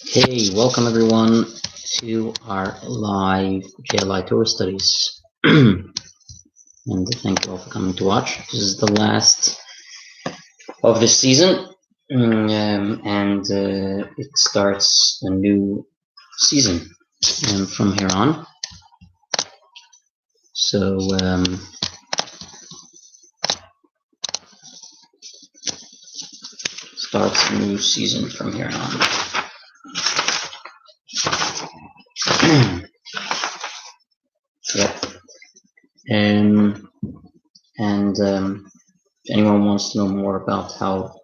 Hey, welcome everyone to our live JLI Torah studies. And thank you all for coming to watch. This is the last of this season, and it starts a new season from here on. So, starts a new season from here on. Yep. And if anyone wants to know more about how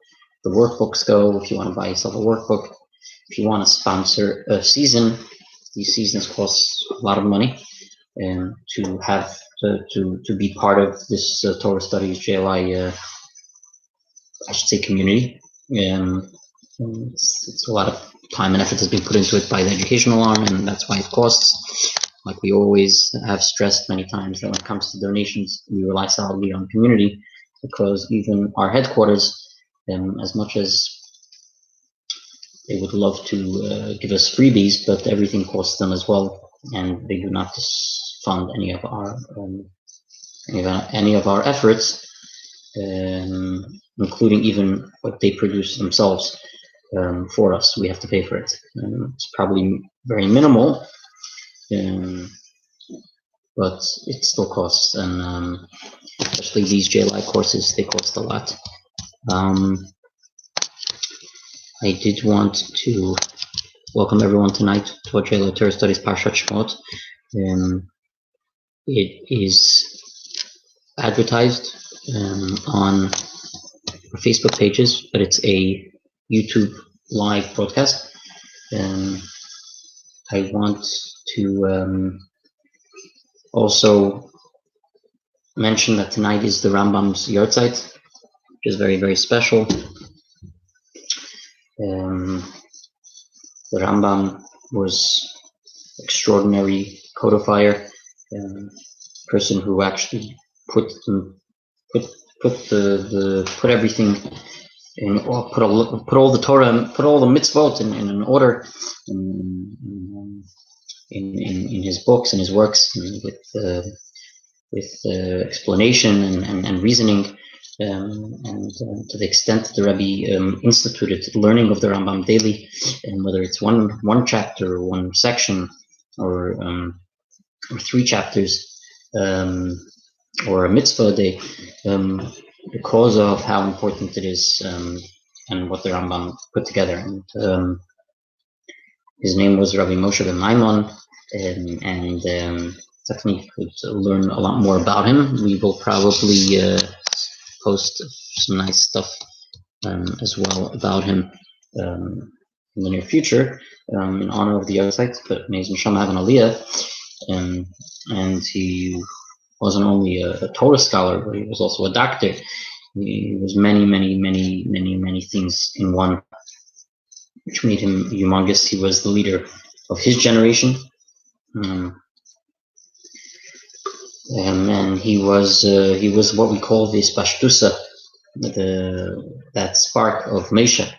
the workbooks go, if you want to buy yourself a workbook, if you want to sponsor a season, these seasons cost a lot of money, and to have to be part of this Torah Studies JLI, I should say, community. It's a lot of time and effort has been put into it by the educational arm, and that's why it costs. Like we always have stressed many times that when it comes to donations, we rely solidly on community, because even our headquarters, as much as they would love to give us freebies, but everything costs them as well, and they do not fund any of our efforts, including even what they produce themselves for us. We have to pay for it. It's probably very minimal, but it still costs, and especially these JLI courses, they cost a lot. I did want to welcome everyone tonight to our JLI Torah Studies Parshat Shemot. It is advertised on our Facebook pages, but it's a YouTube live broadcast. I want to also mention that tonight is the Rambam's Yahrzeit, which is very, very special. The Rambam was extraordinary codifier, person who actually put everything in, put all the Torah, put all the mitzvot in an order in his books and his works, with explanation and reasoning. And to the extent that the Rebbe instituted learning of the Rambam daily, and whether it's one chapter, or one section, or 3 chapters, or a mitzvah a day, because of how important it is, and what the Rambam put together. And his name was Rabbi Moshe ben Maimon, and definitely could learn a lot more about him. We will probably post some nice stuff as well about him in the near future, in honor of the Yahrzeit. But may his neshama have an aliyah, and he wasn't only a Torah scholar, but he was also a doctor. He was many things in one, which made him humongous. He was the leader of his generation, and he was what we call the Spashtusa, that spark of Mesha,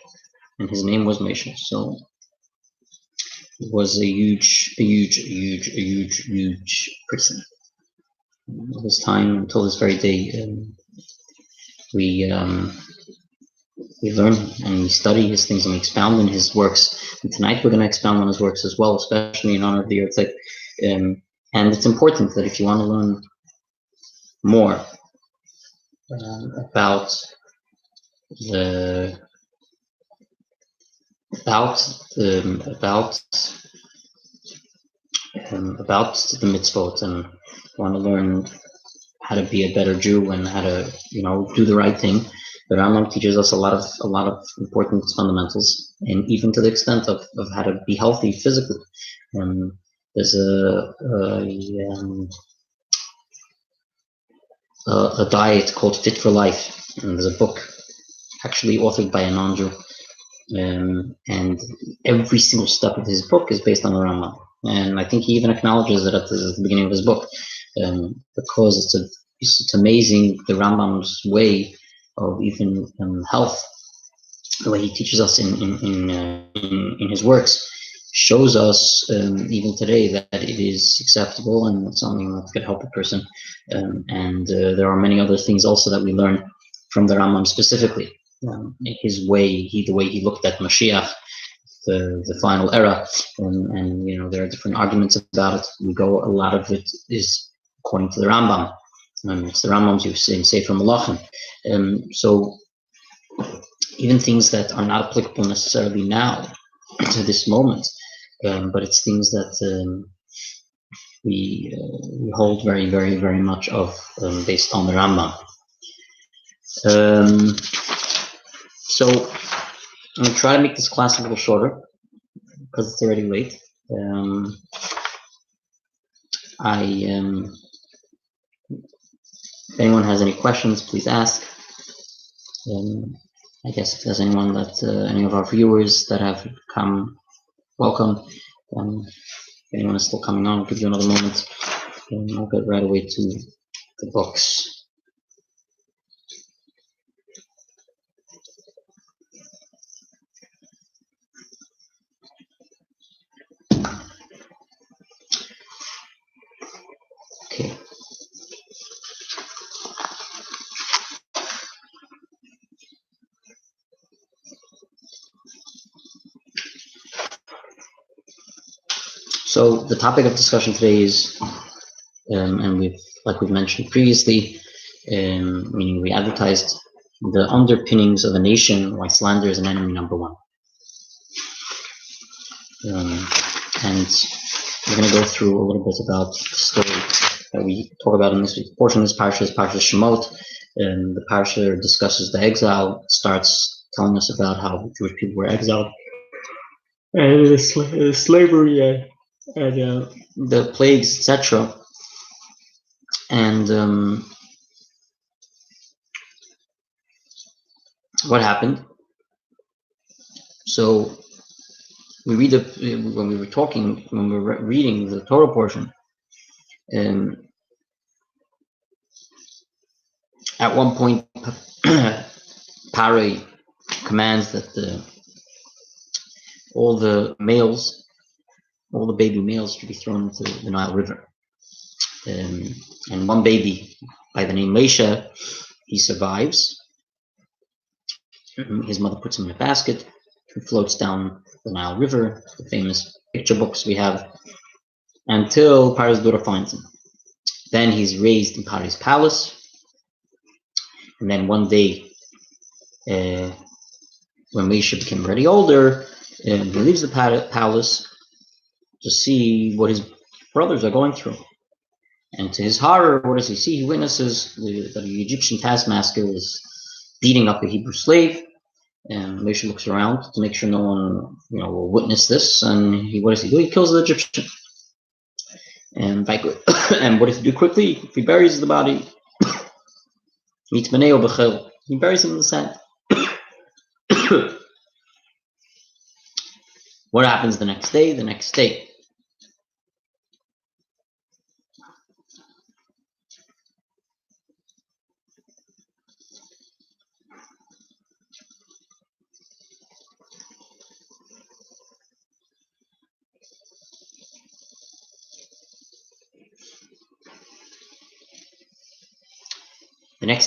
and his name was Mesha. So he was a huge person. Of his time until this very day, we learn and we study his things, and we expound on his works. And tonight we're going to expound on his works as well, especially in honor of the Yahrzeit. And it's important that if you want to learn more about the mitzvot, and want to learn how to be a better Jew and how to do the right thing, the Rambam teaches us a lot of important fundamentals, and even to the extent of how to be healthy physically. There's a diet called Fit for Life, and there's a book actually authored by a non-Jew, and every single step of his book is based on the Rambam. And I think he even acknowledges it at the beginning of his book, because it's amazing the Rambam's way of even health, the way he teaches us in his works, shows us even today that it is acceptable and it's something that could help a person. And there are many other things also that we learn from the Rambam specifically. His way, the way he looked at Mashiach, the final era, and there are different arguments about it. A lot of it is according to the Rambam. It's the Rambam's use in Sefer Malachim. So even things that are not applicable necessarily now to this moment, but it's things that we hold very, very, very much of based on the Rambam. So I'm going to try to make this class a little shorter because it's already late. If anyone has any questions, please ask. I guess if there's anyone any of our viewers that have come, welcome. If anyone is still coming on, I'll give you another moment. I'll get right away to the books. Okay. So the topic of discussion today is, and we've mentioned previously, meaning we advertised the underpinnings of a nation, why slander is an enemy number one. And we're going to go through a little bit about the story that we talk about in this portion of this Parshat is Parshat Shemot. The Parshat discusses the exile, starts telling us about how the Jewish people were exiled, and the slavery and the plagues, etc. And what happened? So we read when we were reading the Torah portion. At one point, Pari commands that all the baby males should be thrown into the Nile River. And one baby by the name Moshe, he survives. His mother puts him in a basket. He floats down the Nile River, the famous picture books we have, until Pari's daughter finds him. Then he's raised in Pari's palace. And then one day, when Moshe became already older, he leaves the palace to see what his brothers are going through. And to his horror, what does he see? He witnesses that the Egyptian taskmaster is beating up a Hebrew slave. And Moshe looks around to make sure no one, will witness this. And what does he do? He kills the Egyptian. And what does he do quickly? He buries the body. He buries him in the sand. What happens the next day? The next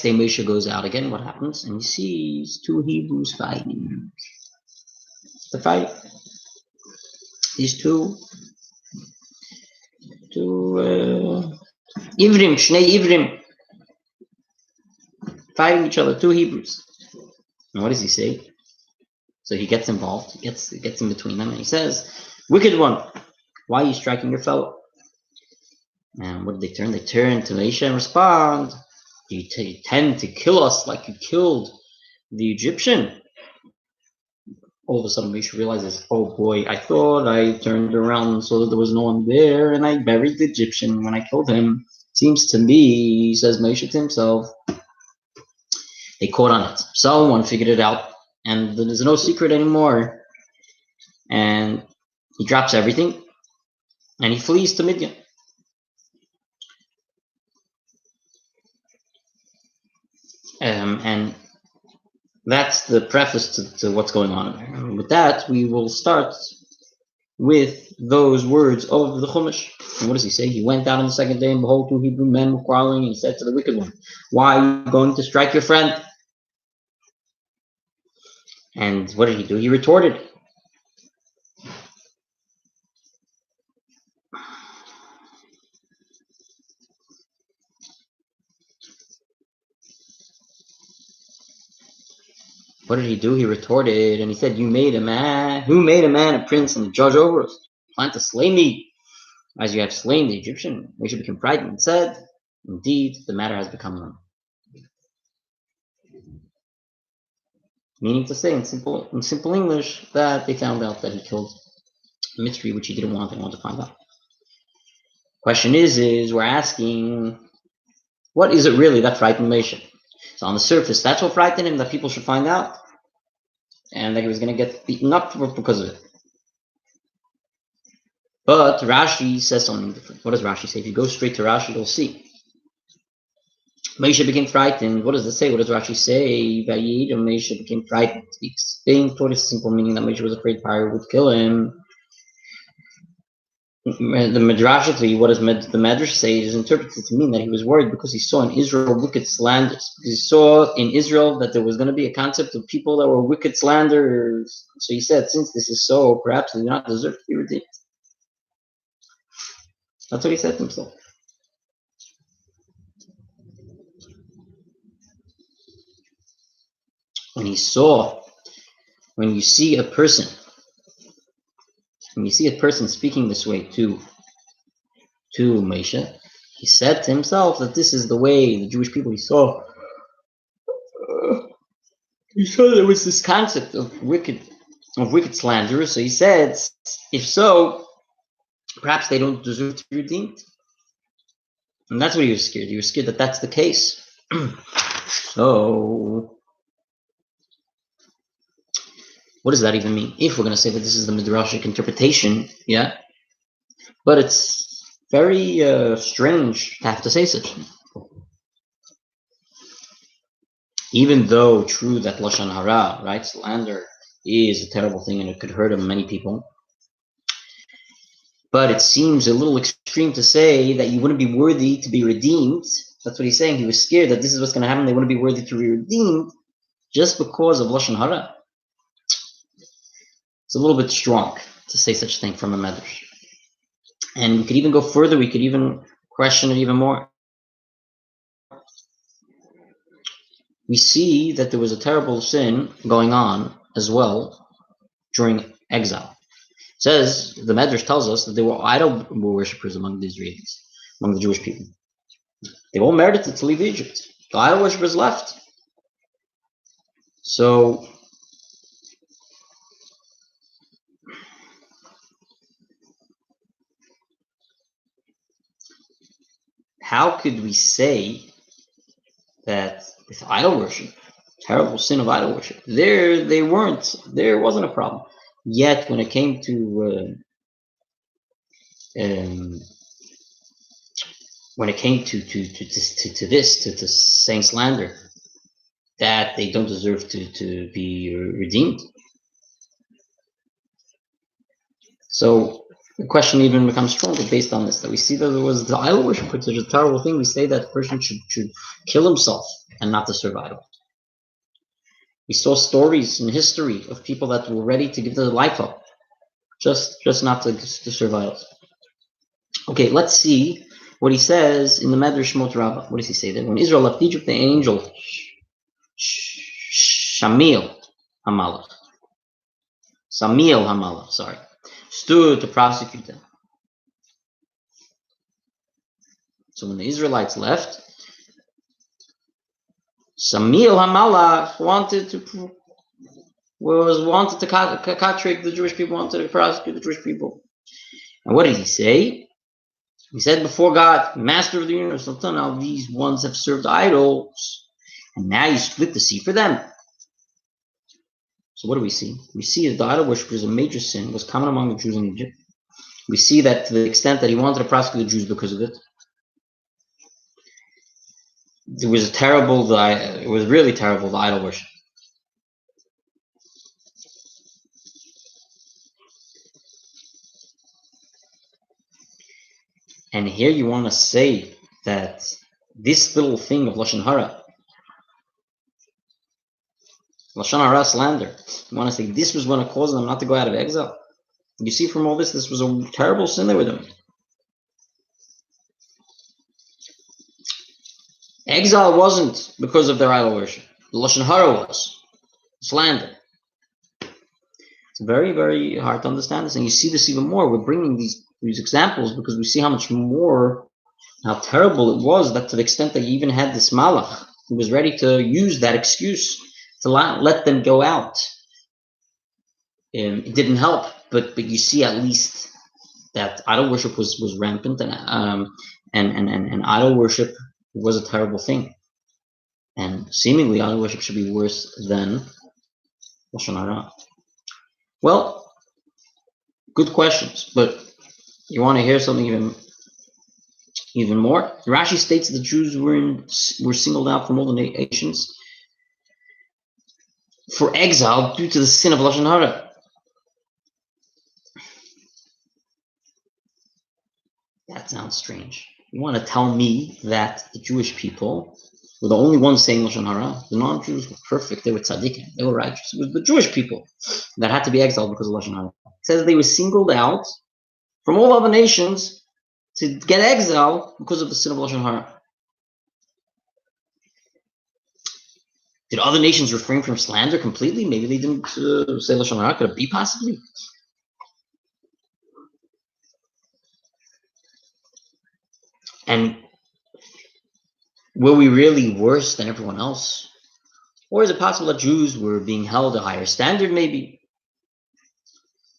day Moshe goes out again. What happens? And he sees two Hebrews fighting. The fight. These two Ivrim, Shnei Ivrim, fighting each other, two Hebrews. And what does he say? So he gets involved, he gets in between them, and he says, "Wicked one, why are you striking your fellow?" And what did they turn? They turn to Moshe and respond, "You tend to kill us like you killed the Egyptian." All of a sudden, Moshe realizes, "Oh boy, I thought I turned around so that there was no one there, and I buried the Egyptian when I killed him. Seems to me," says Moshe to himself, "they caught on it. Someone figured it out, and there's no secret anymore." And he drops everything, and he flees to Midian. And That's the preface to what's going on there. And with that, we will start with those words of the Chumash. And what does he say? He went out on the second day, and behold, two Hebrew men were quarreling, and he said to the wicked one, "Why are you going to strike your friend?" And what did he do? He retorted. What did he do? He retorted, and he said, "You made a man. Who made a man a prince and a judge over us? You plan to slay me, as you have slain the Egyptian." Moshe became frightened and said, "Indeed, the matter has become known." Meaning to say, in simple English, that they found out that he killed a Mitzri, which he didn't want anyone to find out. Question is we're asking, what is it really that frightened Moshe? So on the surface, that's what frightened him, that people should find out, and that he was going to get beaten up because of it. But Rashi says something different. What does Rashi say? If you go straight to Rashi, you'll see. Moshe became frightened. What does it say? What does Rashi say? Moshe became frightened. He explained toward a simple meaning that Moshe was afraid Pharaoh would kill him. The Midrashically, what does the Medrash say is interpreted to mean that he was worried because he saw in Israel wicked slanders. He saw in Israel that there was going to be a concept of people that were wicked slanderers. So he said, since this is so, perhaps they do not deserve to be redeemed. That's what he said to himself. When you see a person speaking this way to Moshe, he said to himself that this is the way the Jewish people he saw there was this concept of wicked slanderers. So he said, if so, perhaps they don't deserve to be redeemed. And that's what he was scared. He was scared that that's the case. So what does that even mean? If we're going to say that this is the Midrashic interpretation, yeah. But it's very strange to have to say such. Even though true that Lashon Hara, right, slander, is a terrible thing and it could hurt many people. But it seems a little extreme to say that you wouldn't be worthy to be redeemed. That's what he's saying. He was scared that this is what's going to happen. They wouldn't be worthy to be redeemed just because of Lashon Hara. It's a little bit strong to say such a thing from a medrash. And we could even go further. We could even question it even more. We see that there was a terrible sin going on as well during exile. It says, the Medrash tells us that there were idol worshippers among the Israelis, among the Jewish people. They all merited to leave Egypt. The idol worshippers left. So how could we say that with idol worship, terrible sin of idol worship, there wasn't a problem. Yet when it came to saying slander, that they don't deserve to be redeemed. So the question even becomes stronger based on this, that we see that there was the idol worship, which is a terrible thing. We say that a person should kill himself and not to serve idols. We saw stories in history of people that were ready to give their life up, just not to serve idols. Okay, let's see what he says in the Medrash Shemot Rabbah. What does he say there? When Israel left Egypt, the angel Samiel Hamalach, stood to prosecute them. So when the Israelites left, Samiel Hamalach wanted to catrick the Jewish people, wanted to prosecute the Jewish people. And what did he say? He said before God, Master of the universe, now these ones have served idols, and now you split the sea for them. So what do we see? We see that the idol worship was a major sin, was common among the Jews in Egypt. We see that to the extent that he wanted to prosecute the Jews because of it. It was really terrible, the idol worship. And here you want to say that this little thing of Lashon Hara, Lashon Hara slander, you want to say this was going to cause them not to go out of exile. You see from all this was a terrible sin they were doing. Exile wasn't because of their idol worship. The Lashon Hara was slander. It's very, very hard to understand this, and you see this even more. We're bringing these examples because we see how much more, how terrible it was, that to the extent that you even had this malach who was ready to use that excuse to let them go out. It didn't help, but you see at least that idol worship was rampant, and idol worship was a terrible thing, and seemingly idol worship should be worse than Lashon Hara. Well, good questions, but you want to hear something even more? Rashi states the Jews were singled out from all the nations for exile due to the sin of Lashon Hara. That sounds strange. You want to tell me that the Jewish people were the only ones saying Lashon Hara? The non-Jews were perfect. They were tzaddikim. They were righteous. It was the Jewish people that had to be exiled because of Lashon Hara. It says they were singled out from all other nations to get exiled because of the sin of Lashon Hara. Did other nations refrain from slander completely? Maybe they didn't say Lashon Hara. Could it be possibly? And were we really worse than everyone else? Or is it possible that Jews were being held a higher standard, maybe?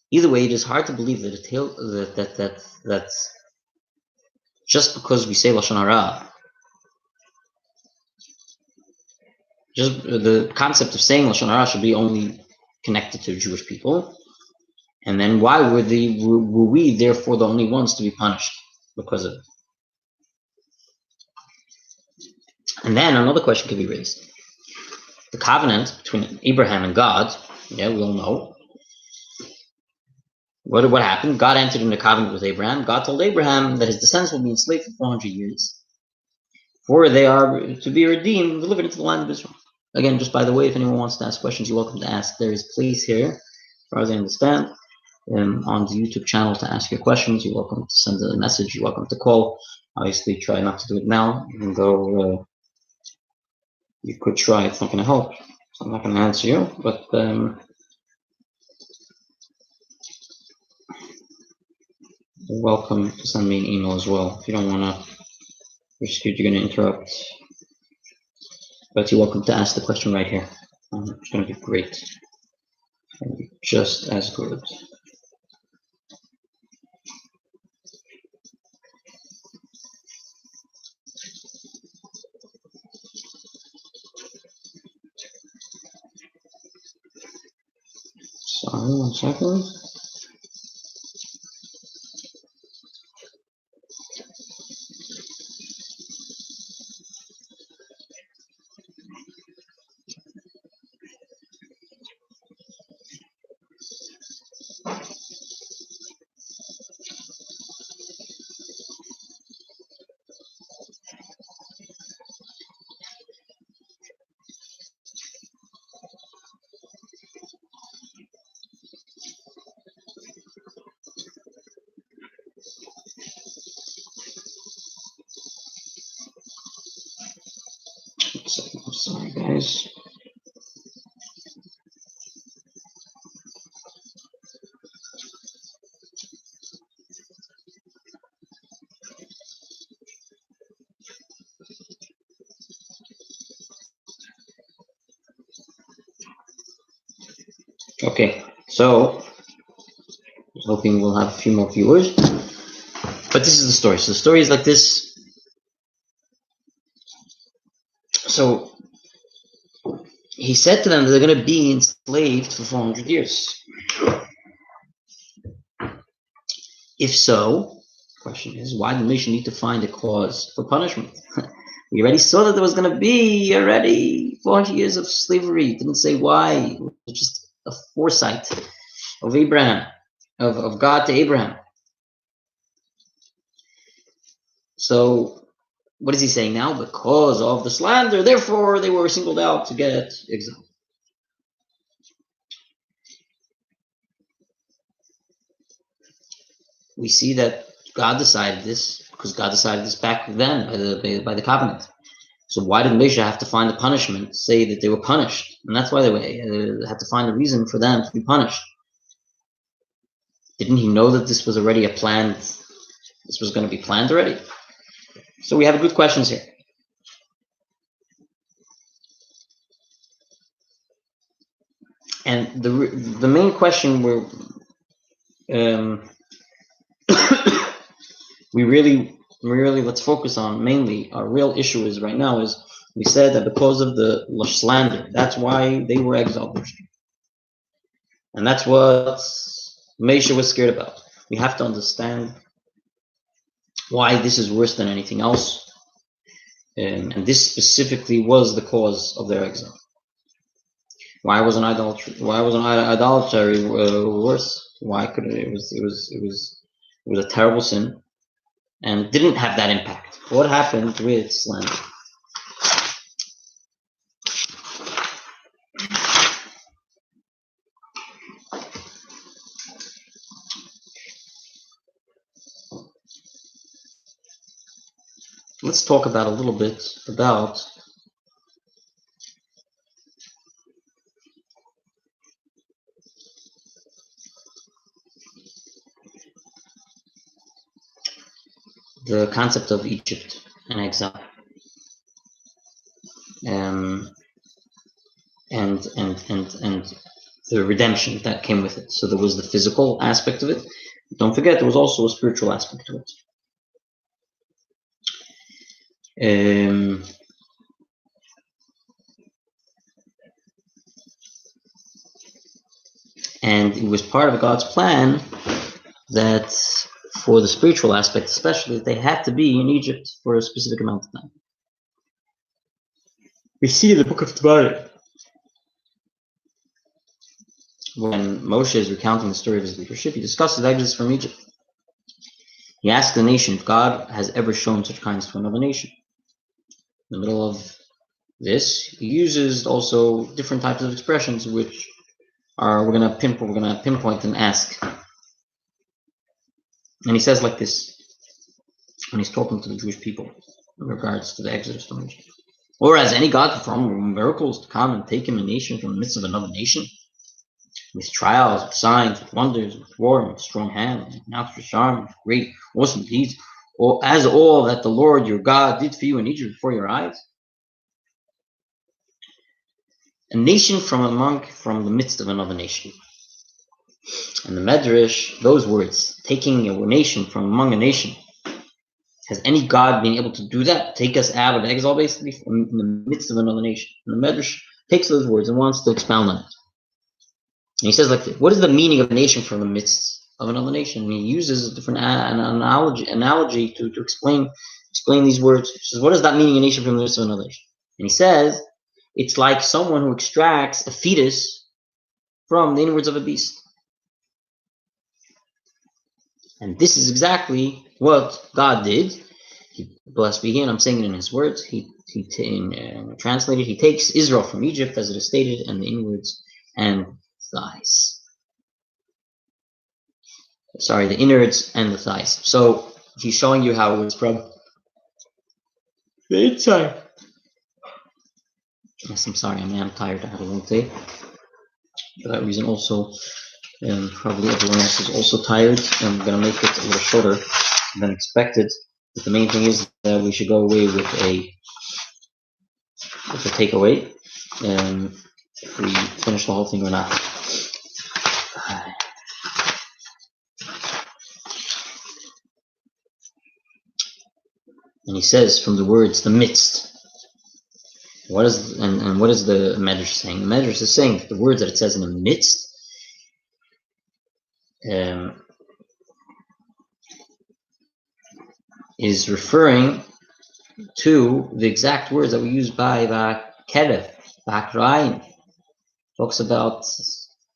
Either way, it is hard to believe that just because we say Lashon Hara, just the concept of saying Lashon Hara should be only connected to Jewish people. And then why were we therefore the only ones to be punished because of it? And then another question could be raised. The covenant between Abraham and God, we all know. What happened? God entered into a covenant with Abraham. God told Abraham that his descendants will be enslaved for 400 years, for they are to be redeemed and delivered into the land of Israel. Again, just by the way, if anyone wants to ask questions, you're welcome to ask. There is a place here, as far as I understand, on the YouTube channel to ask your questions. You're welcome to send a message. You're welcome to call. Obviously, try not to do it now, even though you could try. It's not going to help. So I'm not going to answer you, but you're welcome to send me an email as well. If you don't want to, you're scared you're going to interrupt. But you're welcome to ask the question right here. It's going to be great. It's going to be just as good. Sorry, 1 second. I'm sorry, guys. Okay, so I was hoping we'll have a few more viewers. But this is the story. So the story is like this. So he said to them that they're going to be enslaved for 400 years. If so, the question is, why did the nation need to find a cause for punishment? We already saw that there was going to be already 400 years of slavery. It didn't say why. It was just a foresight of Abraham, of God to Abraham. So what is he saying now? Because of the slander, therefore they were singled out to get exiled. We see that God decided this because God decided this back then by the covenant. So why did Moshe have to find a punishment, say that they were punished? And that's why they had to find a reason for them to be punished. Didn't he know that this was already this was going to be planned already? So we have good questions here. And the main question we really let's focus on mainly our real issue is right now is we said that because of the slander, that's why they were exiled. And that's what Moshe was scared about. We have to understand why this is worse than anything else. And this specifically was the cause of their exile. Why was idolatry worse? Why could it was a terrible sin and didn't have that impact. What happened with slander? Let's talk about a little bit about the concept of Egypt and exile, and the redemption that came with it. So there was the physical aspect of it. Don't forget, there was also a spiritual aspect to it. And it was part of God's plan that for the spiritual aspect especially, they had to be in Egypt for a specific amount of time. We see in the book of Torah, when Moshe is recounting the story of his leadership, he discusses the exodus from Egypt. He asks the nation if God has ever shown such kindness to another nation. In the middle of this, he uses also different types of expressions, which we're gonna pinpoint and ask. And he says like this when he's talking to the Jewish people in regards to the exodus from Egypt. Or has any God performed miracles to come and take him a nation from the midst of another nation? With trials, with signs, with wonders, with war, with strong hand, with outstretched arm, with great, awesome deeds, or as all that the Lord your God did for you in Egypt before your eyes? A nation from the midst of another nation. And the Medrash, those words, taking a nation from among a nation. Has any God been able to do that? Take us out of exile, basically, from in the midst of another nation. And the Medrash takes those words and wants to expound on it. And he says, like, what is the meaning of a nation from the midst of another nation? And he uses a different analogy to explain these words. He says, what does that mean, a nation from the midst of another nation? And he says, it's like someone who extracts a fetus from the inwards of a beast. And this is exactly what God did. Blessed be He, and I'm saying it in His words. He translated, He takes Israel from Egypt, as it is stated, and the inwards and thighs. Sorry, the innards and the thighs. So He's showing you how it was from the inside. Yes, I'm sorry, I'm tired. I had a long day. For that reason, also, probably everyone else is also tired. I'm going to make it a little shorter than expected. But the main thing is that we should go away with a takeaway. If we finish the whole thing or not. And he says from the words the midst. What is the Medrash saying? The Medrash is saying that the words that it says in the midst is referring to the exact words that we use by Kedev, Bakrayin. Talks about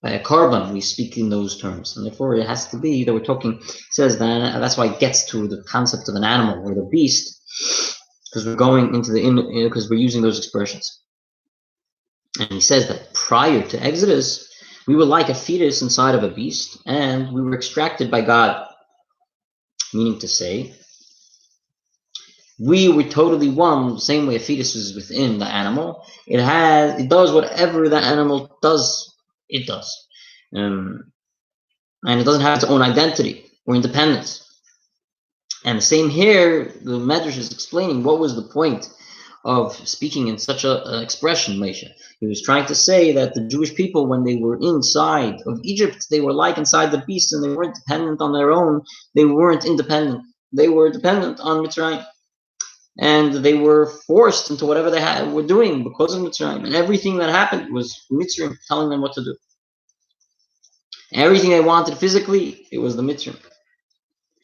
By a carbon, we speak in those terms, and therefore it has to be that we're talking. Says that that's why it gets to the concept of an animal or the beast, because we're going into because we're using those expressions. And he says that prior to Exodus, we were like a fetus inside of a beast, and we were extracted by God. Meaning to say, we were totally one, the same way a fetus is within the animal. It does whatever the animal does. It does. And it doesn't have its own identity or independence. And the same here, the Medrash is explaining what was the point of speaking in such an expression, Moshe. He was trying to say that the Jewish people, when they were inside of Egypt, they were like inside the beast, and they weren't dependent on their own. They weren't independent. They were dependent on Mitzrayim. And they were forced into whatever they were doing because of Mitzrayim. And everything that happened was Mitzrayim telling them what to do. Everything they wanted physically, it was the Mitzrayim.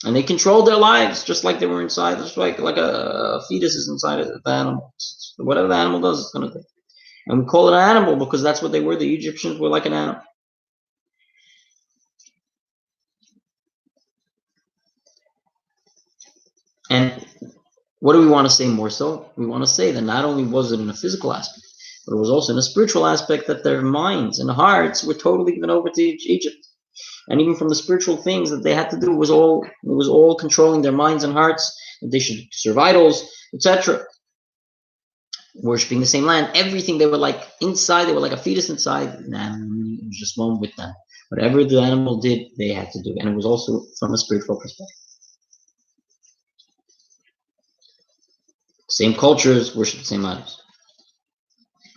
And they controlled their lives just like they were inside, just like a fetus is inside of the animal. Whatever the animal does, it's going to do. And we call it an animal because that's what they were. The Egyptians were like an animal. And what do we want to say more so? We want to say that not only was it in a physical aspect, but it was also in a spiritual aspect, that their minds and hearts were totally given over to Egypt. And even from the spiritual things that they had to do, it was all controlling their minds and hearts, that they should serve idols, etc. Worshipping the same land, everything. They were like inside, they were like a fetus inside, and it was just one with them. Whatever the animal did, they had to do. And it was also from a spiritual perspective. Same cultures, worship the same idols.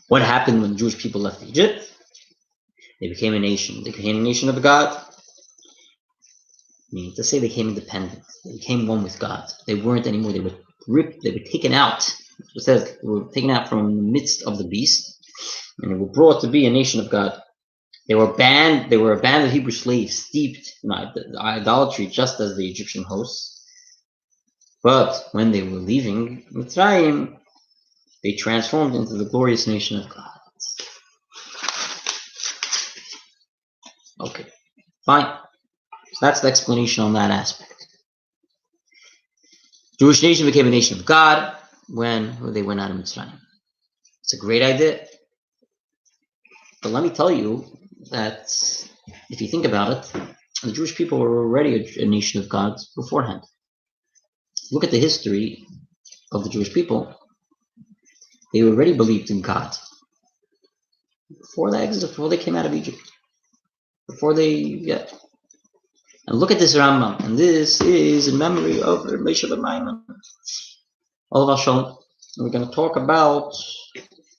What happened when the Jewish people left Egypt? They became a nation. They became a nation of God. Meaning to say they became independent. They became one with God. They weren't anymore. They were ripped. They were taken out. It says they were taken out from the midst of the beast, and they were brought to be a nation of God. They were banned. They were a band of Hebrew slaves, steeped in idolatry, just as the Egyptian hosts. But when they were leaving Mitzrayim, they transformed into the glorious nation of God. Okay, fine. So that's the explanation on that aspect. Jewish nation became a nation of God when they went out of Mitzrayim. It's a great idea. But let me tell you that if you think about it, the Jewish people were already a nation of God beforehand. Look at the history of the Jewish people. They already believed in God before the Exodus, before they came out of Egypt. And look at this Rambam, and this is in memory of Moshe ben Maimon. All of Shalom. We're going to talk about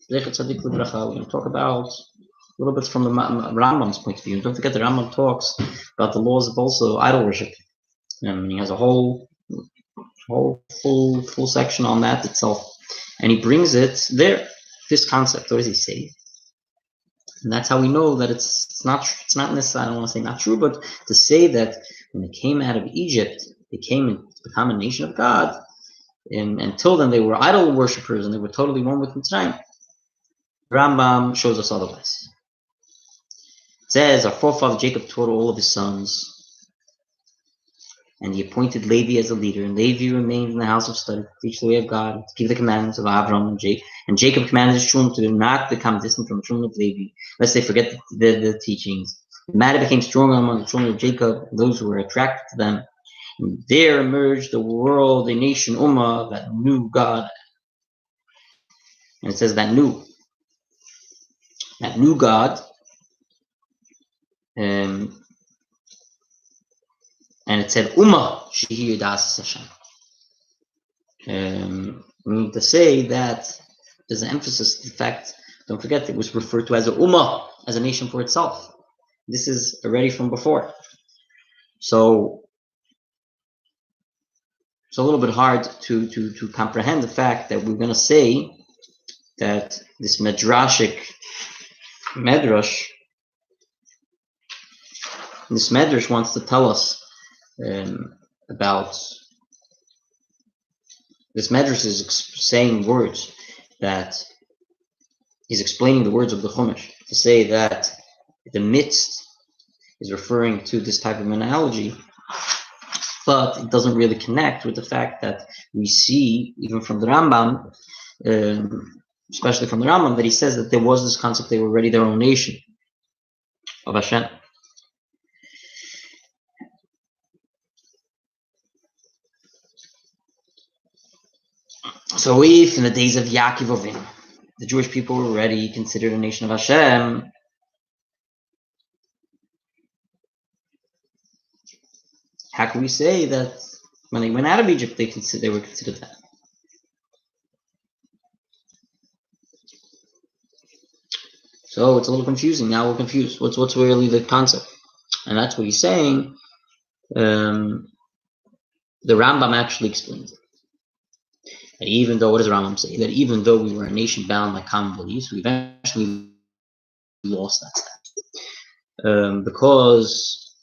we're going to talk about a little bit from the Rambam's point of view. And don't forget the Rambam talks about the laws of also idol worship. And he has a whole full section on that itself. And he brings it there, this concept. What does he say? And that's how we know that it's not necessarily, I don't want to say not true, but to say that when they came out of Egypt, they came to become a nation of God. And until then, they were idol worshippers, and they were totally one with Mitzrayim. Rambam shows us otherwise. It says, our forefather Jacob taught all of his sons, and he appointed Levi as a leader. And Levi remained in the house of study to teach the way of God, to keep the commandments of Abraham and Jacob. And Jacob commanded his children to not become distant from the children of Levi, lest they forget the teachings. The matter became stronger among the children of Jacob, and those who were attracted to them. And there emerged a world, a nation, Ummah, that knew God. And it says that knew God. And it said Ummah Shehi Yudas Hashem. We need to say that there's an emphasis. In fact, don't forget it was referred to as a Ummah, as a nation for itself. This is already from before. So it's a little bit hard to comprehend the fact that we're going to say that this medrash wants to tell us about. This medrash is saying words that he's explaining the words of the Chumash to say that The midst is referring to this type of an analogy, but it doesn't really connect with the fact that we see, even from the Rambam, especially from the Rambam, that he says that there was this concept, they were already their own nation of Hashem. So if in the days of Yaakov Avinu, the Jewish people were already considered a nation of Hashem, how can we say that when they went out of Egypt, they were considered that? So it's a little confusing. Now we're confused. What's really the concept? And that's what he's saying. The Rambam actually explains it. That even though, what does the Rambam say? That even though we were a nation bound by common beliefs, we eventually lost that status. Because,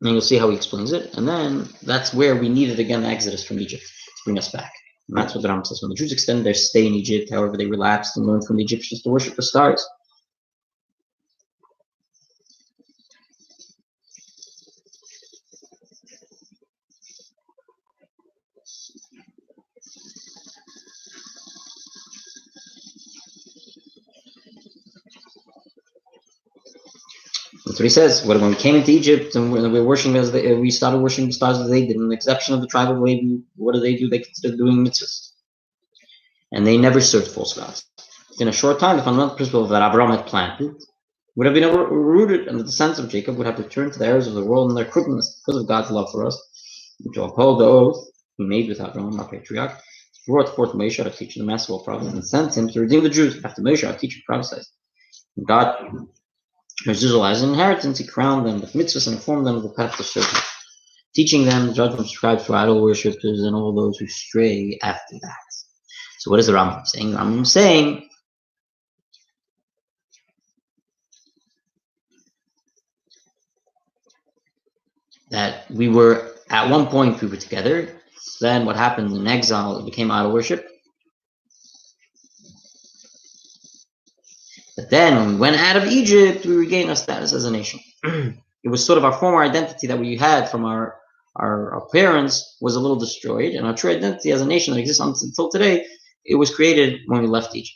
and you'll see how he explains it, and then that's where we needed again the exodus from Egypt to bring us back. And that's what the Rambam says. When the Jews extended their stay in Egypt, however, they relapsed and learned from the Egyptians to worship the stars. That's what he says. When we came into Egypt and we were worshiping we started worshiping the stars as they did, with the exception of the tribe of Levi. What do? They considered doing mitzvahs, and they never served false gods. In a short time, the fundamental principle that Abraham had planted would have been rooted, and the descendants of Jacob would have returned to the heirs of the world and their crookedness because of God's love for us, to uphold the oath he made with Abraham, our patriarch. He brought forth Moshe, our teacher, the master of all prophets, and sent him to redeem the Jews. After Moshe, our teacher, prophesied, God, as Israel as an inheritance, he crowned them with mitzvahs and informed them of the path to serve him, teaching them the judgment prescribed for idol worshippers and all those who stray after that. So what is the Rambam saying? The Rambam is saying that we were, at one point we were together, then what happened in exile, it became idol worship. But then when we went out of Egypt, we regained our status as a nation. It was sort of our former identity that we had from our parents was a little destroyed, and our true identity as a nation that exists until today, it was created when we left Egypt.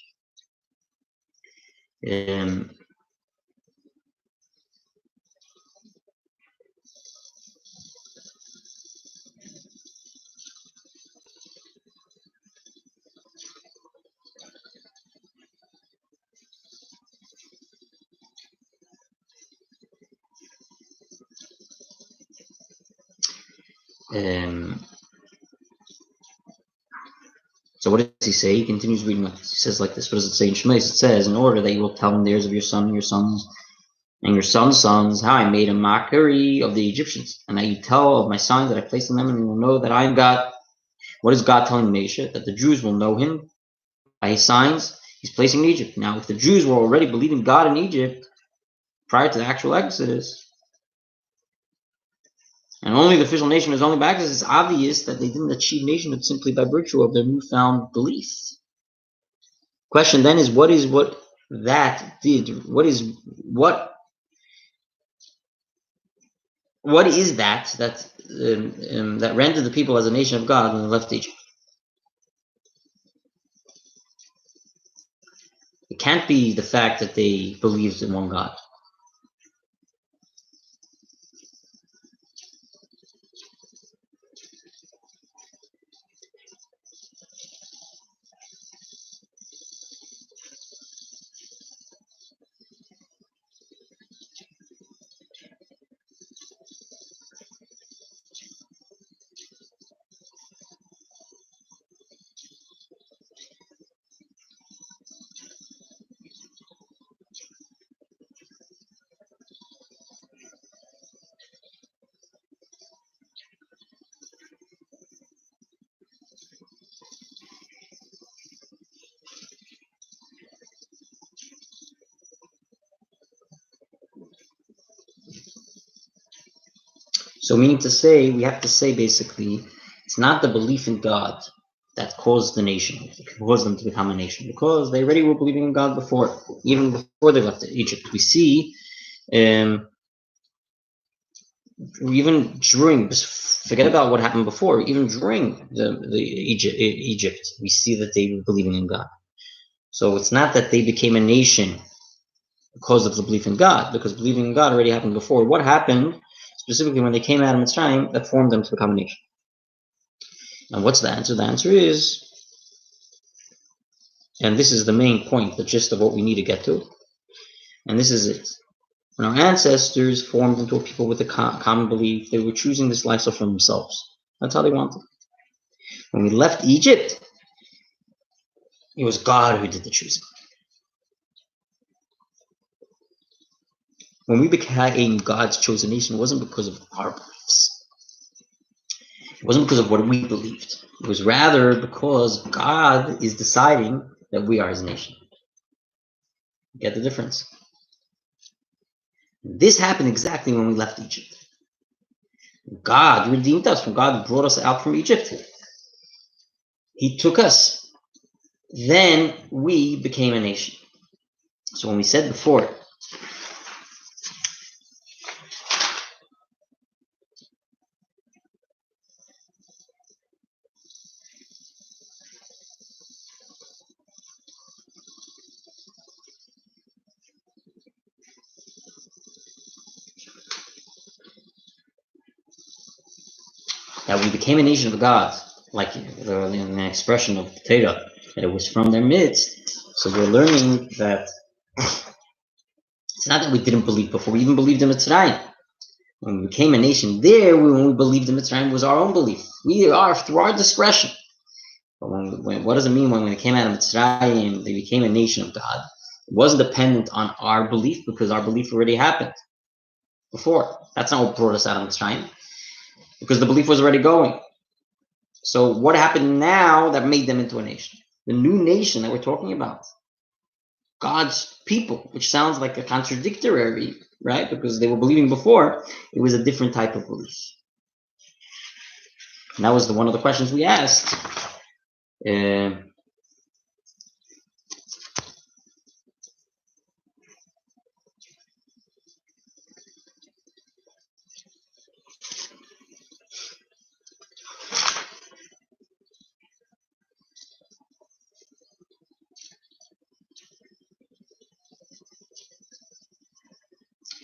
So what does he say? He continues reading. He says like this. What does it say in Shemot? It says, in order that you will tell them the heirs of your son and your sons and your sons' sons how I made a mockery of the Egyptians, and that you tell of my signs that I placed in them, and you will know that I am God. What is God telling Moshe? That the Jews will know him by his signs he's placing in Egypt. Now, if the Jews were already believing God in Egypt prior to the actual Exodus, and only the official nation was only by Exodus, it's obvious that they didn't achieve nationhood simply by virtue of their newfound belief. Question then is, what that did? What is that that rendered the people as a nation of God when they left Egypt? It can't be the fact that they believed in one God. So meaning to say, we have to say basically, it's not the belief in God that caused the nation, caused them to become a nation, because they already were believing in God before, even before they left Egypt. We see, even during, forget about what happened before, even during the Egypt, we see that they were believing in God. So it's not that they became a nation because of the belief in God, because believing in God already happened before. What happened specifically when they came out of Mitzrayim that formed them to become a nation? And what's the answer? The answer is, and this is the main point, the gist of what we need to get to, and this is it. When our ancestors formed into a people with a common belief, they were choosing this lifestyle for themselves. That's how they wanted. When we left Egypt, it was God who did the choosing. When we became God's chosen nation, it wasn't because of our beliefs. It wasn't because of what we believed. It was rather because God is deciding that we are His nation. Get the difference? This happened exactly when we left Egypt. God redeemed us from God, brought us out from Egypt. He took us. Then we became a nation. So when we said before, that we became a nation of God, like in the expression of the Torah, that it was from their midst. So we're learning that it's not that we didn't believe before, we even believed in Mitzrayim. When we became a nation there, when we believed in Mitzrayim was our own belief. We are through our discretion. But what does it mean when they came out of Mitzrayim, they became a nation of God? It wasn't dependent on our belief, because our belief already happened before. That's not what brought us out of Mitzrayim, because the belief was already going. So what happened now that made them into a nation? The new nation that we're talking about, God's people, which sounds like a contradictory, right? Because they were believing before, it was a different type of belief. And that was one of the questions we asked.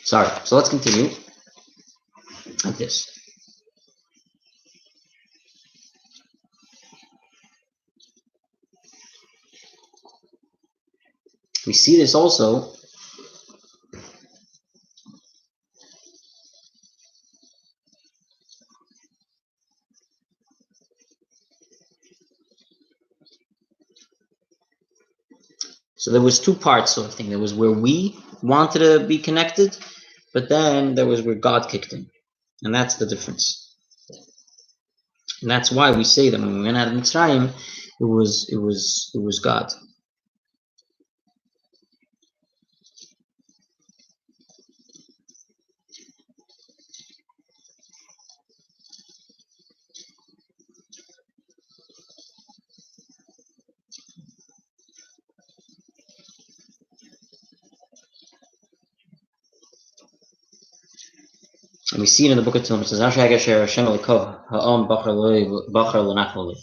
Sorry, so let's continue like this. We see this also so there was two parts sort of thing. There was where we wanted to be connected, but then there was where God kicked in. And that's the difference. And that's why we say that when we went out of Mitzrayim, it was God. And we see it in the book of Tehillim. It says, it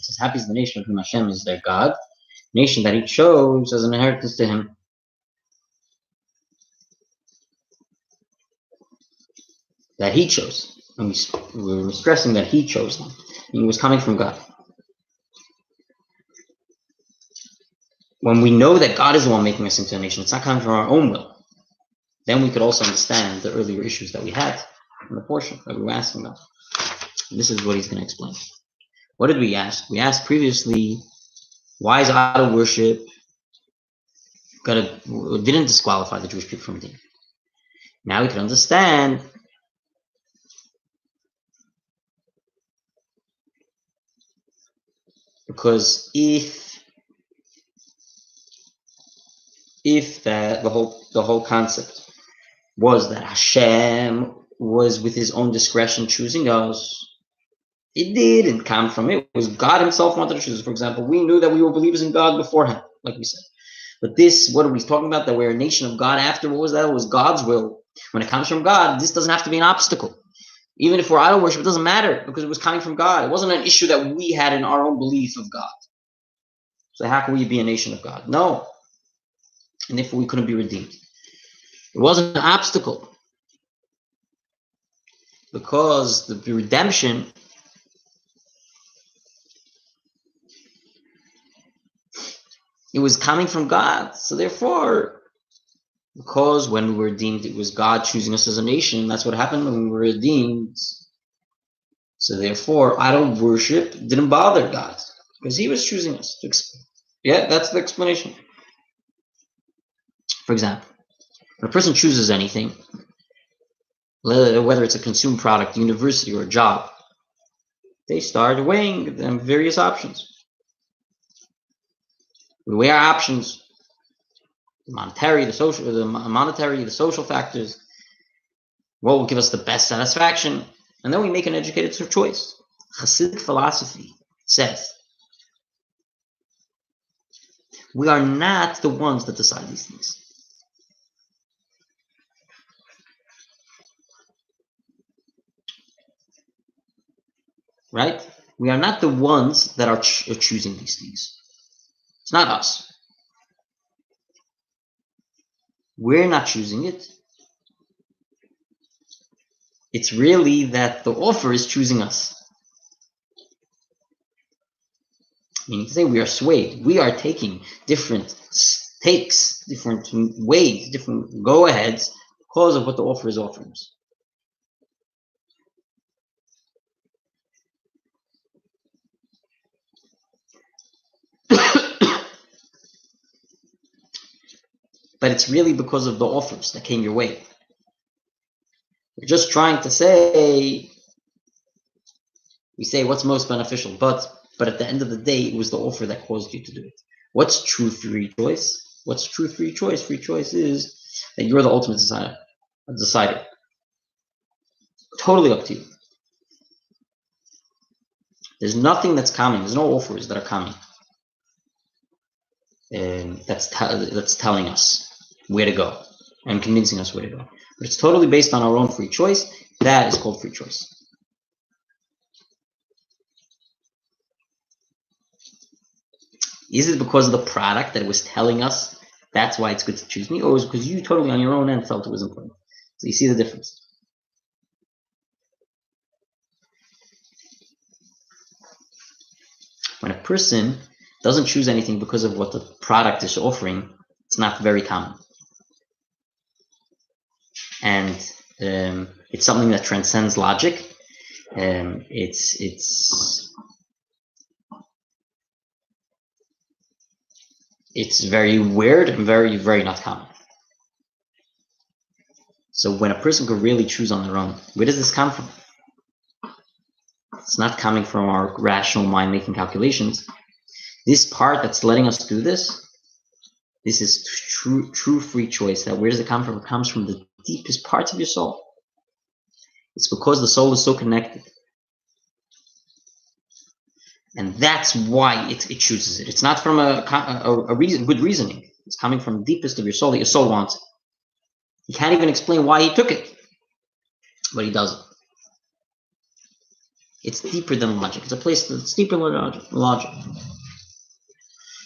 says, happy is the nation of whom Hashem is their God, nation that He chose as an inheritance to Him. That He chose. And we were stressing that He chose them. And it was coming from God. When we know that God is the one making us into a nation, it's not coming from our own will, then we could also understand the earlier issues that we had in the portion that we were asking about. And this is what he's going to explain. What did we ask? We asked previously, why is idol worship didn't disqualify the Jewish people from Medina? Now we can understand because if the whole concept was that Hashem was with His own discretion choosing us, It didn't come from it. It was God himself wanted to choose. For example, we knew that we were believers in God beforehand, like we said. But this, what are we talking about? That we're a nation of God after? What was that? It was God's will. When it comes from God, this doesn't have to be an obstacle. Even if we're idol worship, it doesn't matter because it was coming from God. It wasn't an issue that we had in our own belief of God. So how can we be a nation of God? No. And therefore we couldn't be redeemed. It wasn't an obstacle because the redemption, it was coming from God. So therefore, because when we were redeemed, it was God choosing us as a nation. That's what happened when we were redeemed. So therefore, idol worship didn't bother God because he was choosing us. Yeah, that's the explanation. For example, when a person chooses anything, whether it's a consumer product, university, or a job, they start weighing them various options. We weigh our options, the monetary, the social factors, what will give us the best satisfaction, and then we make an educated choice. Hasidic philosophy says we are not the ones that decide these things. Right? We are not the ones that are choosing these things. It's not us. We're not choosing it. It's really that the offer is choosing us. Meaning to say we are swayed. We are taking different takes, different ways, different go-aheads because of what the offer is offering us. But it's really because of the offers that came your way. We're just trying to say, we say what's most beneficial, but at the end of the day, it was the offer that caused you to do it. What's true free choice? What's true free choice? Free choice is that you're the ultimate decider. Totally up to you. There's nothing that's coming. There's no offers that are coming. That's telling us where to go and convincing us where to go. But it's totally based on our own free choice. That is called free choice. Is it because of the product that it was telling us that's why it's good to choose me? Or is it because you totally on your own end felt it was important? So you see the difference. When a person doesn't choose anything because of what the product is offering, it's not very common. And it's something that transcends logic. It's very weird and very, very not common. So when a person could really choose on their own, where does this come from? It's not coming from our rational mind making calculations. This part that's letting us do this is true free choice. That where does it come from? It comes from the deepest parts of your soul. It's because the soul is so connected. And that's why it chooses it. It's not from a reason, good reasoning. It's coming from the deepest of your soul that your soul wants it. He can't even explain why he took it, but he does it. It's deeper than logic. It's a place that's deeper than logic.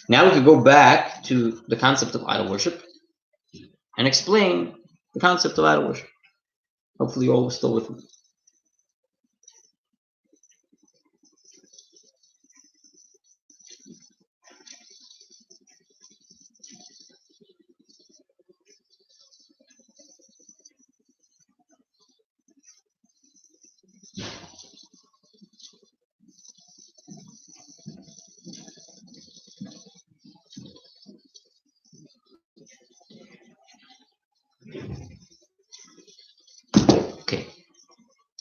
Now we could go back to the concept of idol worship and explain the concept of idol worship. Hopefully you're all still with me. Okay,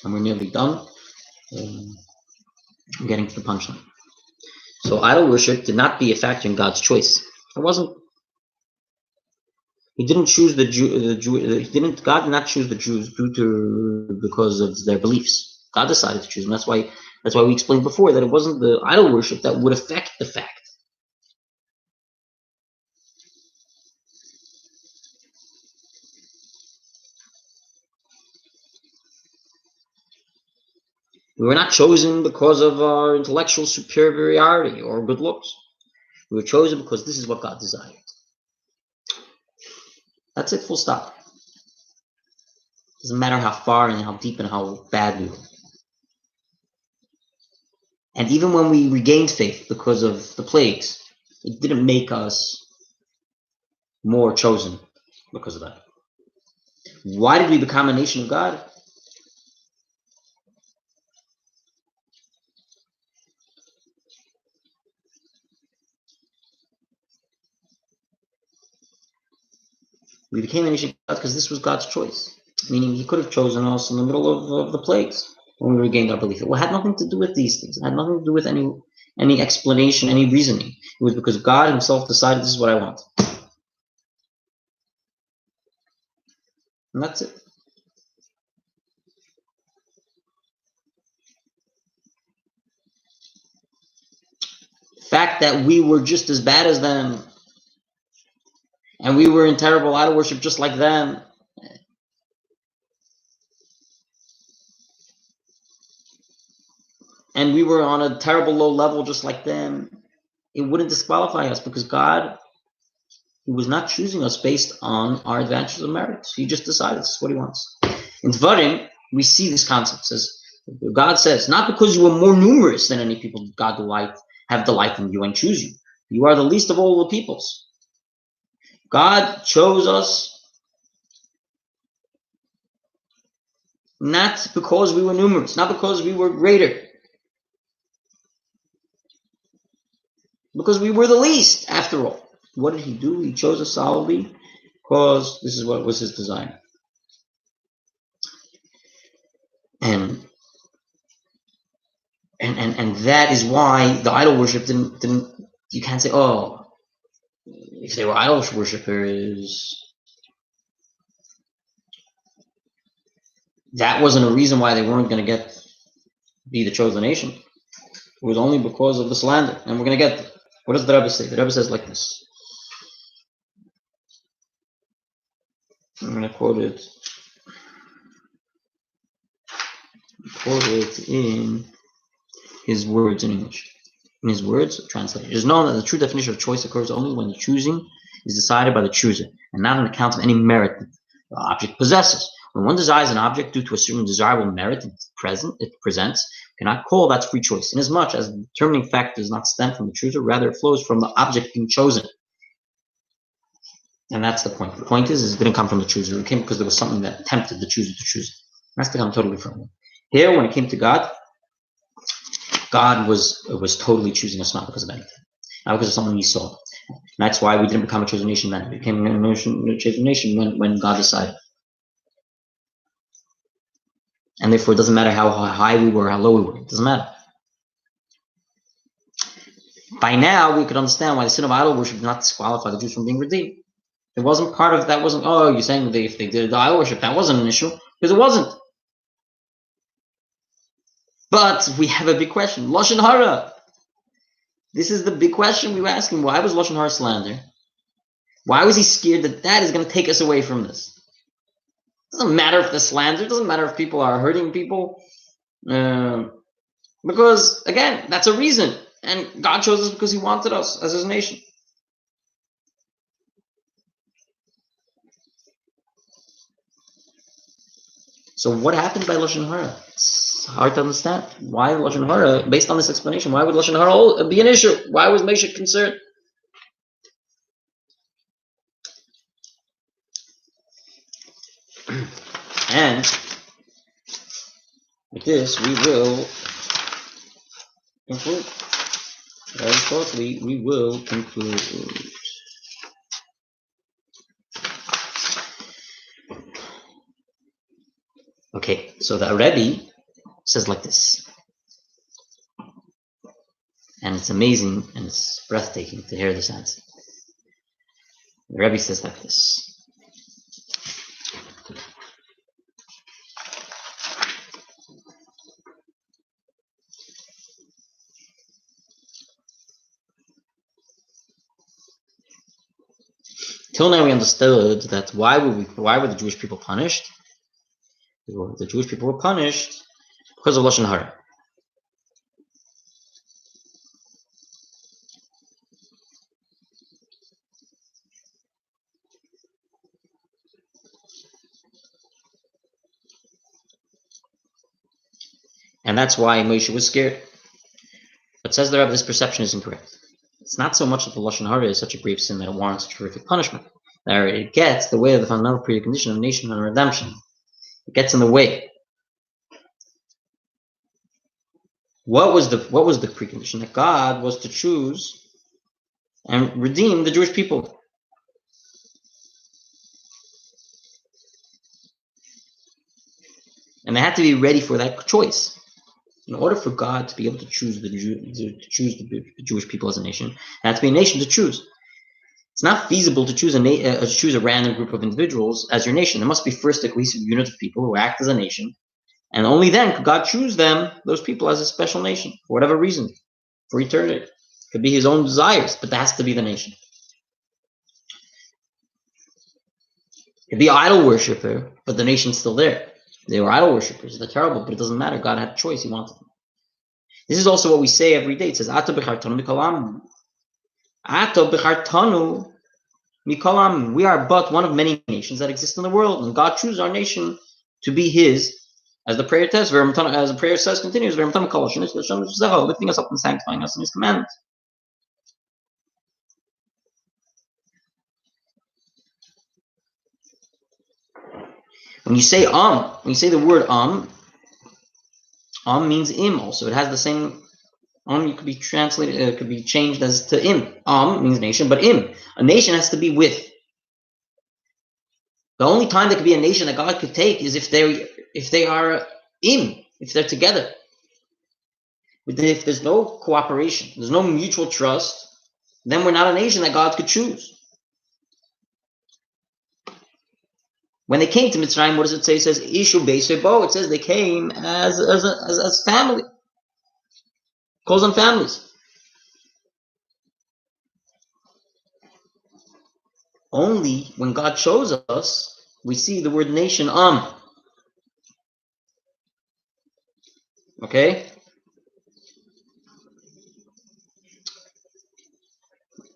and we're nearly done. I'm getting to the punchline. So idol worship did not be a factor in God's choice. It wasn't. He didn't choose the Jew. God did not choose the Jews because of their beliefs. God decided to choose them. That's why That's why we explained before that it wasn't the idol worship that would affect the fact. We were not chosen because of our intellectual superiority or good looks. We were chosen because this is what God desired. That's it, full stop. Doesn't matter how far and how deep and how bad we were. And even when we regained faith because of the plagues, it didn't make us more chosen because of that. Why did we become a nation of God? We became a nation of God because this was God's choice. Meaning he could have chosen us in the middle of the plagues when we regained our belief. It had nothing to do with these things. It had nothing to do with any explanation, any reasoning. It was because God himself decided this is what I want. And that's it. The fact that we were just as bad as them and we were in terrible idol worship just like them, and we were on a terrible low level just like them, it wouldn't disqualify us because God, he was not choosing us based on our advantages or merits. He just decided this is what he wants. In Dvarim, we see this concept. God says, not because you were more numerous than any people God have delight in you and choose you. You are the least of all the peoples. God chose us not because we were numerous, not because we were greater, because we were the least, after all. What did he do? He chose us solidly because this is what was his design. And that is why the idol worship didn't you can't say, oh, if they were idol worshippers, that wasn't a reason why they weren't going to be the chosen nation. It was only because of the slander. And we're going to get there. What does the Rebbe say? The Rebbe says like this. I'm going to quote it in his words in English. In his words, translated. It is known that the true definition of choice occurs only when the choosing is decided by the chooser, and not on account of any merit that the object possesses. When one desires an object due to a certain desirable merit it presents, cannot call that free choice, inasmuch as the determining factor does not stem from the chooser, rather it flows from the object being chosen. And that's the point. The point is it didn't come from the chooser. It came because there was something that tempted the chooser to choose it. That's to come totally from it. Here, when it came to God, God was totally choosing us not because of anything, not because of something he saw. And that's why we didn't become a chosen nation then. We became a chosen nation when God decided. And therefore, it doesn't matter how high we were, how low we were. It doesn't matter. By now, we could understand why the sin of idol worship did not disqualify the Jews from being redeemed. It wasn't part of that. Wasn't you're saying that if they did the idol worship, that wasn't an issue because it wasn't. But we have a big question. Lashon Hara. This is the big question we were asking. Why was Lashon Hara slander? Why was he scared that is going to take us away from this? It doesn't matter if the slander. It doesn't matter if people are hurting people. Because, again, that's a reason. And God chose us because he wanted us as his nation. So what happened by Lashon Hara? It's hard to understand. Why Lashon Hara, based on this explanation, why would Lashon Hara be an issue? Why was Moshe concerned? And with this, we will conclude. Very shortly, we will conclude. Okay, so the Rebbe says like this. And it's amazing and it's breathtaking to hear this answer. The Rebbe says like this. Till now we understood that why were the Jewish people punished? The Jewish people were punished because of Lashon Hara. And that's why Moshe was scared. But says the Rebbe, this perception is incorrect. It's not so much that the Lashon Hara is such a grave sin that it warrants such horrific punishment. That it gets the way of the fundamental precondition of nation and redemption. It gets in the way. What was the precondition? That God was to choose and redeem the Jewish people. And they had to be ready for that choice. In order for God to be able to choose the Jewish people as a nation, it had to be a nation to choose. It's not feasible to choose a random group of individuals as your nation. There must be first a cohesive unit of people who act as a nation, and only then could God choose those people as a special nation for whatever reason, for eternity. It could be His own desires, but that has to be the nation. It could be an idol worshiper, but the nation's still there. They were idol worshippers. They're terrible, but it doesn't matter. God had a choice. He wanted them. This is also what we say every day. It says, Ato b'chartanu mikolam. Ato b'chartanu mikolam. We are but one of many nations that exist in the world, and God chooses our nation to be His, as the prayer says, continues, lifting us up and sanctifying us in His commandments. When you say when you say the word means im also. It has the same it could be translated, it could be changed as to im. Means nation, but im. A nation has to be with. The only time there could be a nation that God could take is if they are if they're together. But if there's no cooperation, there's no mutual trust, then we're not a nation that God could choose. When they came to Mitzrayim, what does it say? It says Ishu Beisebo. It says they came as family. It calls them families. Only when God chose us, we see the word nation Okay?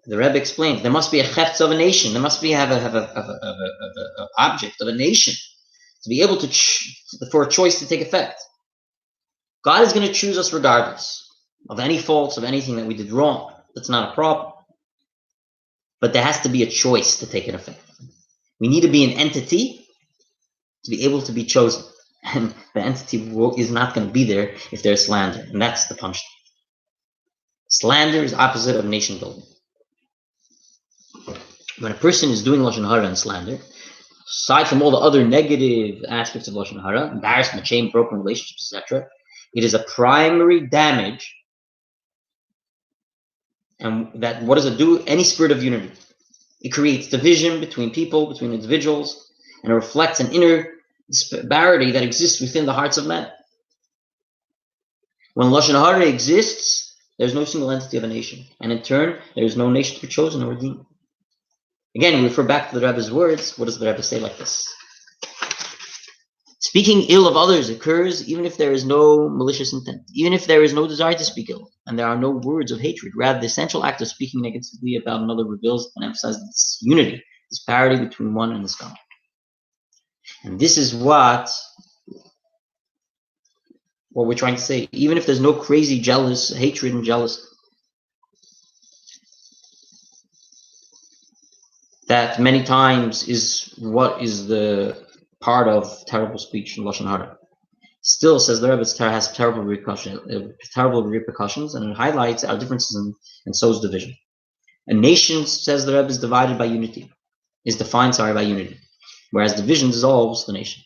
The Rebbe explains there must be a chetz of a nation. There must be have a object of a nation to be able to for a choice to take effect. God is going to choose us regardless of any faults, of anything that we did wrong. That's not a problem. But there has to be a choice to take an effect. We need to be an entity to be able to be chosen. And the entity is not going to be there if there's slander. And that's the punishment. Slander is opposite of nation building. When a person is doing Lashon Hara and slander, aside from all the other negative aspects of Lashon Hara, embarrassment, shame, broken relationships, etc., it is a primary damage. And that, what does it do? Any spirit of unity. It creates division between people, between individuals, and it reflects an inner disparity that exists within the hearts of men. When Lashon Hara exists, there's no single entity of a nation. And in turn, there is no nation to be chosen or redeemed. Again, we refer back to the Rebbe's words. What does the Rebbe say like this? Speaking ill of others occurs even if there is no malicious intent, even if there is no desire to speak ill, and there are no words of hatred. Rather, the essential act of speaking negatively about another reveals and emphasizes this unity, this parity between one and the God. And this is what we're trying to say. Even if there's no crazy hatred and jealousy, that many times is what is the part of terrible speech in Lashon Hara. Still, says the Rebbe, it has terrible repercussions, and it highlights our differences and sows division. A nation, says the Rebbe, is divided by unity, is defined, by unity, whereas division dissolves the nation.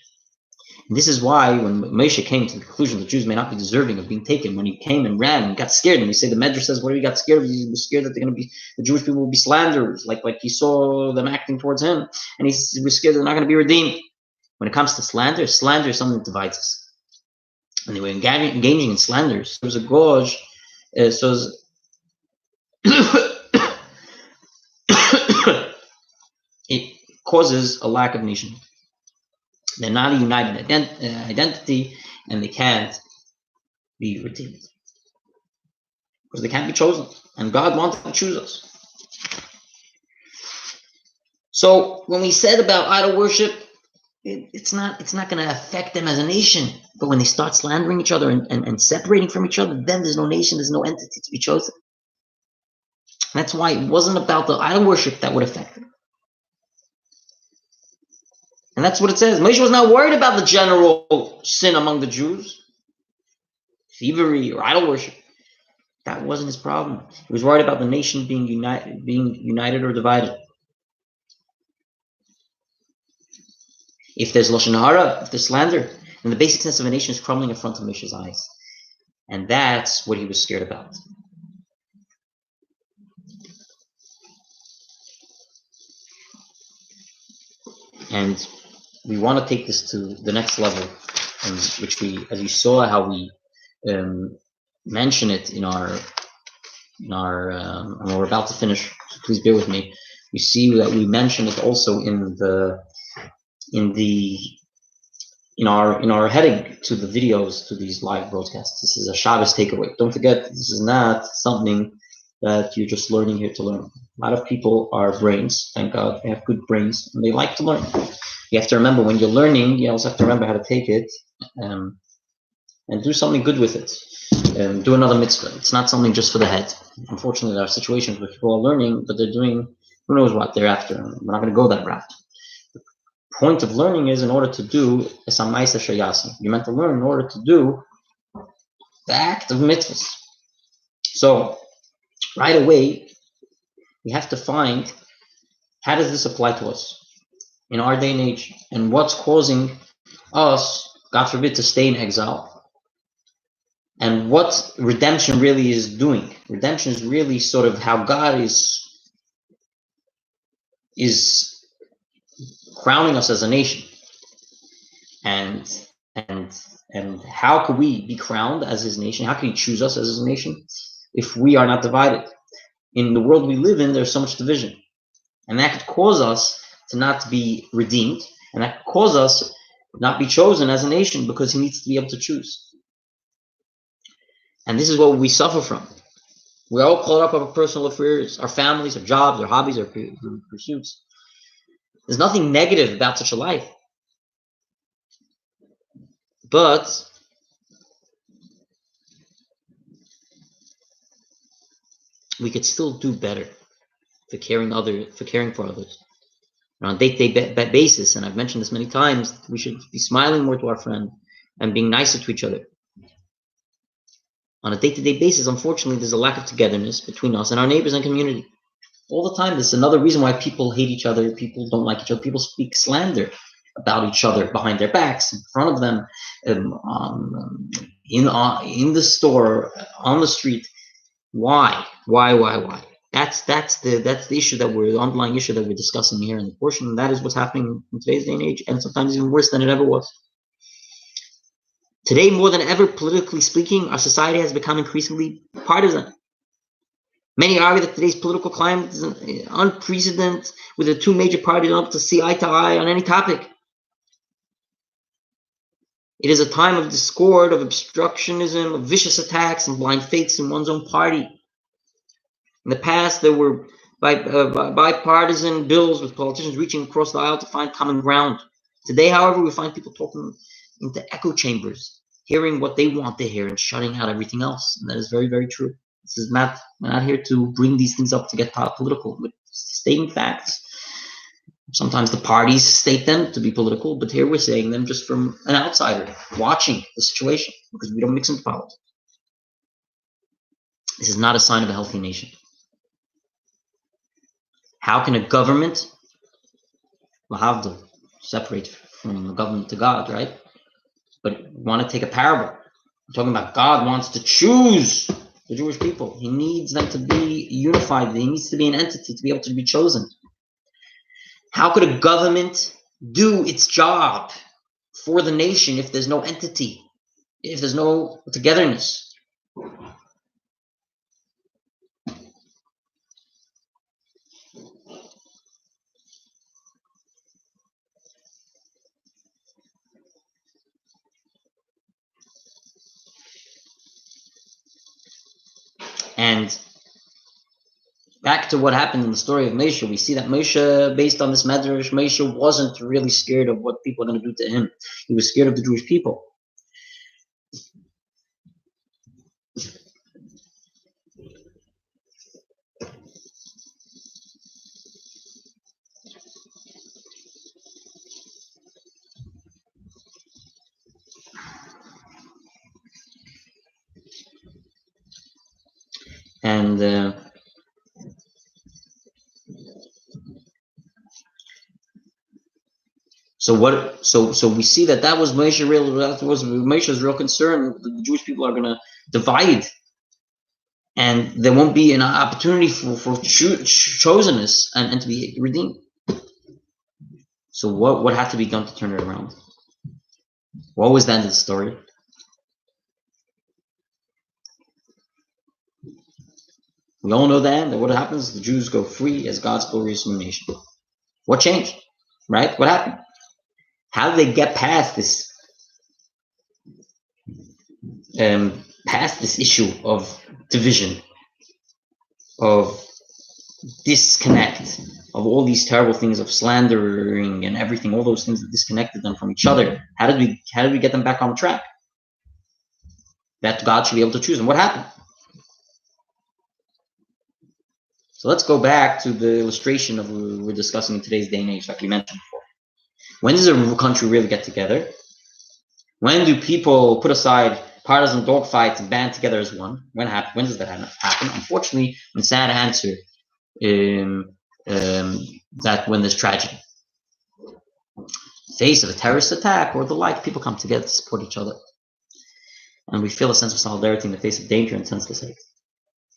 And this is why when Moshe came to the conclusion that Jews may not be deserving of being taken, when he came and ran and got scared, and we say the Medrash says, what he got scared of? He was scared that the Jewish people will be slanderers, like he saw them acting towards him, and he was scared they're not going to be redeemed. When it comes to slander is something that divides us. And they were engaging in slanders. There was a gauge, causes a lack of nation. They're not a united identity, and they can't be redeemed because they can't be chosen. And God wanted to choose us. So when we said about idol worship, it's not going to affect them as a nation. But when they start slandering each other and separating from each other, then there's no nation, there's no entity to be chosen. And that's why it wasn't about the idol worship that would affect them. And that's what it says. Moshe was not worried about the general sin among the Jews, thievery or idol worship. That wasn't his problem. He was worried about the nation being united or divided. If there's lashon hara, if there's slander, then the basic sense of a nation is crumbling in front of Moshe's eyes. And that's what he was scared about. And we want to take this to the next level, which we, as you saw, how we mention it in our, and we're about to finish. So please bear with me. You see that we mention it also in our heading to the videos, to these live broadcasts. This is a Shabbos takeaway. Don't forget, this is not something that you're just learning here to learn. A lot of people are brains. Thank God they have good brains and they like to learn. You have to remember when you're learning, you also have to remember how to take it and do something good with it. Do another mitzvah. It's not something just for the head. Unfortunately, there are situations where people are learning, but they're doing who knows what they're after. We're not going to go that route. The point of learning is in order to do esamaisa shayasi. You're meant to learn in order to do the act of mitzvahs. So right away, we have to find how does this apply to us in our day and age, and what's causing us, God forbid, to stay in exile. And what redemption really is doing. Redemption is really sort of how God is crowning us as a nation. And how could we be crowned as his nation? How can he choose us as his nation if we are not divided? In the world we live in, there's so much division. And that could cause us to not be redeemed. And that could cause us not be chosen as a nation because he needs to be able to choose. And this is what we suffer from. We're all caught up in our personal affairs, our families, our jobs, our hobbies, our pursuits. There's nothing negative about such a life. But we could still do better for caring for others. On a day-to-day basis, and I've mentioned this many times, we should be smiling more to our friend and being nicer to each other. On a day-to-day basis, unfortunately, there's a lack of togetherness between us and our neighbors and community. All the time, this is another reason why people hate each other, people don't like each other, people speak slander about each other behind their backs, in front of them, in the store, on the street. Why? That's the issue the underlying issue that we're discussing here in the portion, and that is what's happening in today's day and age, and sometimes even worse than it ever was. Today, more than ever, politically speaking, our society has become increasingly partisan. Many argue that today's political climate is unprecedented, with the two major parties unable to see eye to eye on any topic. It is a time of discord, of obstructionism, of vicious attacks and blind faiths in one's own party. In the past, there were bipartisan bills with politicians reaching across the aisle to find common ground. Today, however, we find people talking into echo chambers, hearing what they want to hear and shutting out everything else. And that is very, very true. This is we're not here to bring these things up to get political, but stating facts. Sometimes the parties state them to be political, but here we're saying them just from an outsider watching the situation because we don't mix into politics. This is not a sign of a healthy nation. How can a government, lahavdil, separate from the government to God, right? But want to take a parable. We're talking about God wants to choose the Jewish people. He needs them to be unified. He needs to be an entity to be able to be chosen. How could a government do its job for the nation if there's no entity, if there's no togetherness? And back to what happened in the story of Moshe, we see that Moshe, based on this medrash, Moshe wasn't really scared of what people are going to do to him. He was scared of the Jewish people. And so we see that was Moshe's real concern. The Jewish people are going to divide, and there won't be an opportunity for chosenness and to be redeemed. So what had to be done to turn it around? What was the end of the story? We all know the end. That what happens? The Jews go free as God's glorious new nation. What changed? Right? What happened? How did they get past this issue of division, of disconnect, of all these terrible things of slandering and everything, all those things that disconnected them from each other? How did we get them back on track? That God should be able to choose them. What happened? So let's go back to the illustration of what we're discussing in today's day and age, like we mentioned before. When does a country really get together? When do people put aside partisan dogfights and band together as one? When does that happen? Unfortunately, when sad answer, that when there's tragedy. In the face of a terrorist attack or the like, people come together to support each other. And we feel a sense of solidarity in the face of danger and senseless hate.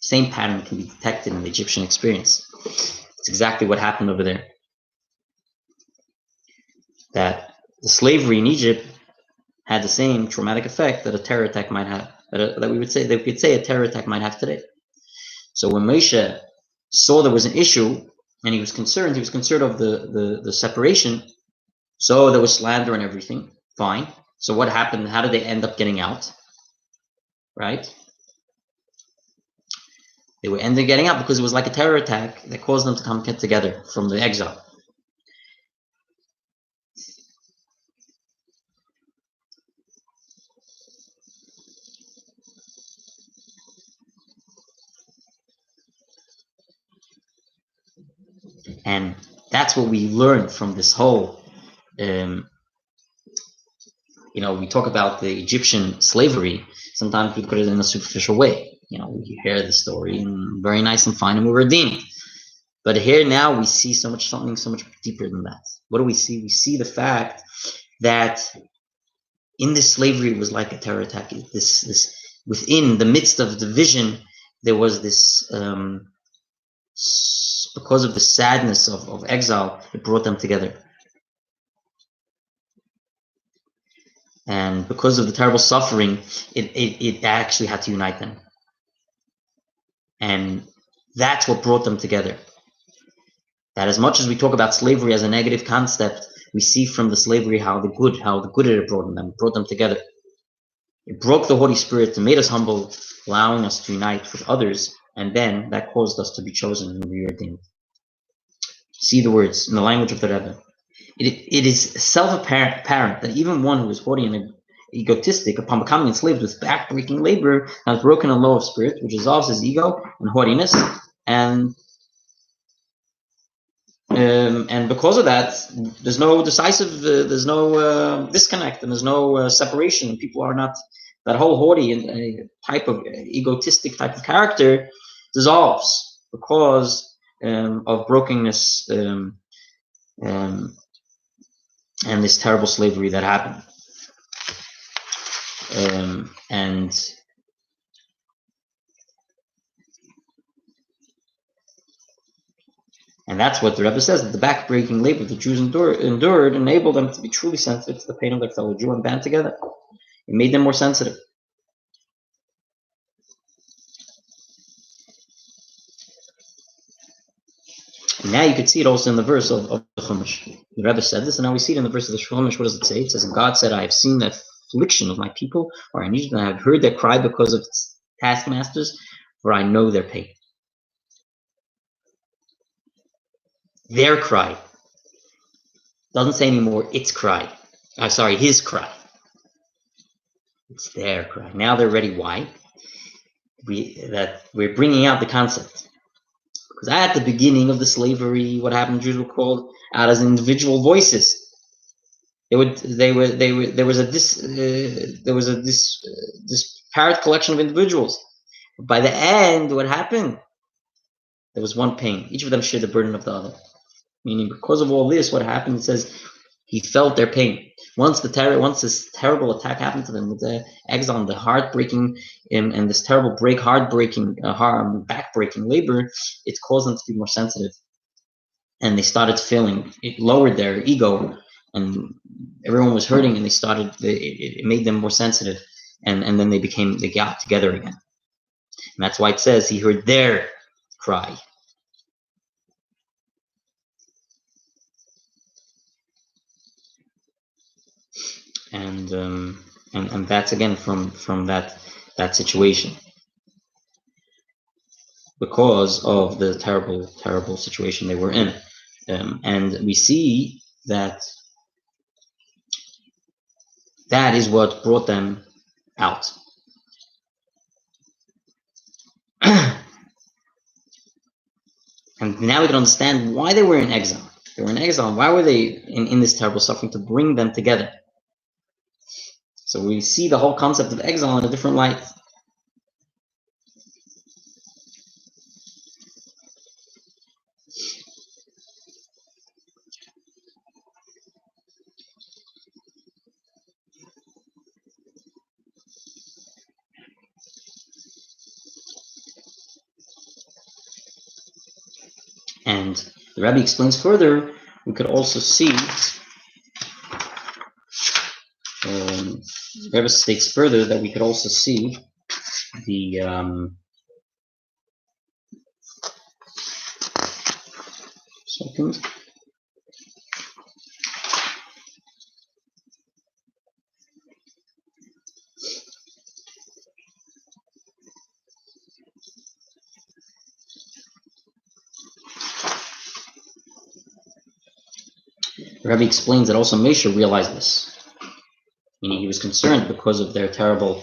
The same pattern can be detected in the Egyptian experience. It's exactly what happened over there. That the slavery in Egypt had the same traumatic effect that a terror attack might have, that we could say a terror attack might have today. So when Moshe saw there was an issue and he was concerned of the separation, so there was slander and everything, fine. So what happened? How did they end up getting out? Right? They were ending getting out because it was like a terror attack that caused them to come get together from the exile. And that's what we learned from this whole, we talk about the Egyptian slavery. Sometimes we put it in a superficial way. We hear the story and very nice and fine and we're redeemed. But here now we see something so much deeper than that. What do we see? We see the fact that in this slavery it was like a terror attack. This within the midst of division, there was this, because of the sadness of exile, it brought them together. And because of the terrible suffering, it actually had to unite them. And that's what brought them together. That as much as we talk about slavery as a negative concept, we see from the slavery how the good it brought them together. It broke the haughty spirit and made us humble, allowing us to unite with others, and then that caused us to be chosen and be redeemed. See the words in the language of the Rebbe. It is self-apparent that even one who is haughty and egotistic, upon becoming enslaved with back-breaking labor, has broken a law of spirit, which dissolves his ego and haughtiness, and because of that, there's no there's no disconnect, and there's no separation. People are not, that whole haughty and type of egotistic type of character dissolves because of brokenness and this terrible slavery that happened. And that's what the Rebbe says, that the back-breaking labor the Jews endured enabled them to be truly sensitive to the pain of their fellow Jew and band together. It made them more sensitive. And now you could see it also in the verse of the Chumash. The Rebbe said this, and now we see it in the verse of the Chumash. What does it say? It says, and God said, I have seen the affliction of my people, or in Egypt, and I have heard their cry because of its taskmasters. for I know their pain. Their cry. Doesn't say anymore, its cry. His cry. It's their cry. Now they're ready. Why? We're bringing out the concept. Because at the beginning of the slavery, what happened? Jews were called out as individual voices. There was a disparate collection of individuals. By the end, what happened? There was one pain. Each of them shared the burden of the other. Meaning, because of all this, what happened? It says he felt their pain. Once this terrible attack happened to them with the exile and the heartbreaking and this terrible backbreaking labor, it caused them to be more sensitive, and they started feeling. It lowered their ego, and everyone was hurting, and it made them more sensitive, and then they got together again. And that's why it says he heard their cry. And that's again from that situation, because of the terrible situation they were in, and we see that is what brought them out. And now we can understand why they were in exile. They were in exile. Why were they in this terrible suffering? To bring them together. So we see the whole concept of exile in a different light. And the Rabbi explains further, we could also see, the Rebbe states further that we could also see the second. The Rebbe explains that also Moshe realized this. Meaning he was concerned because of their terrible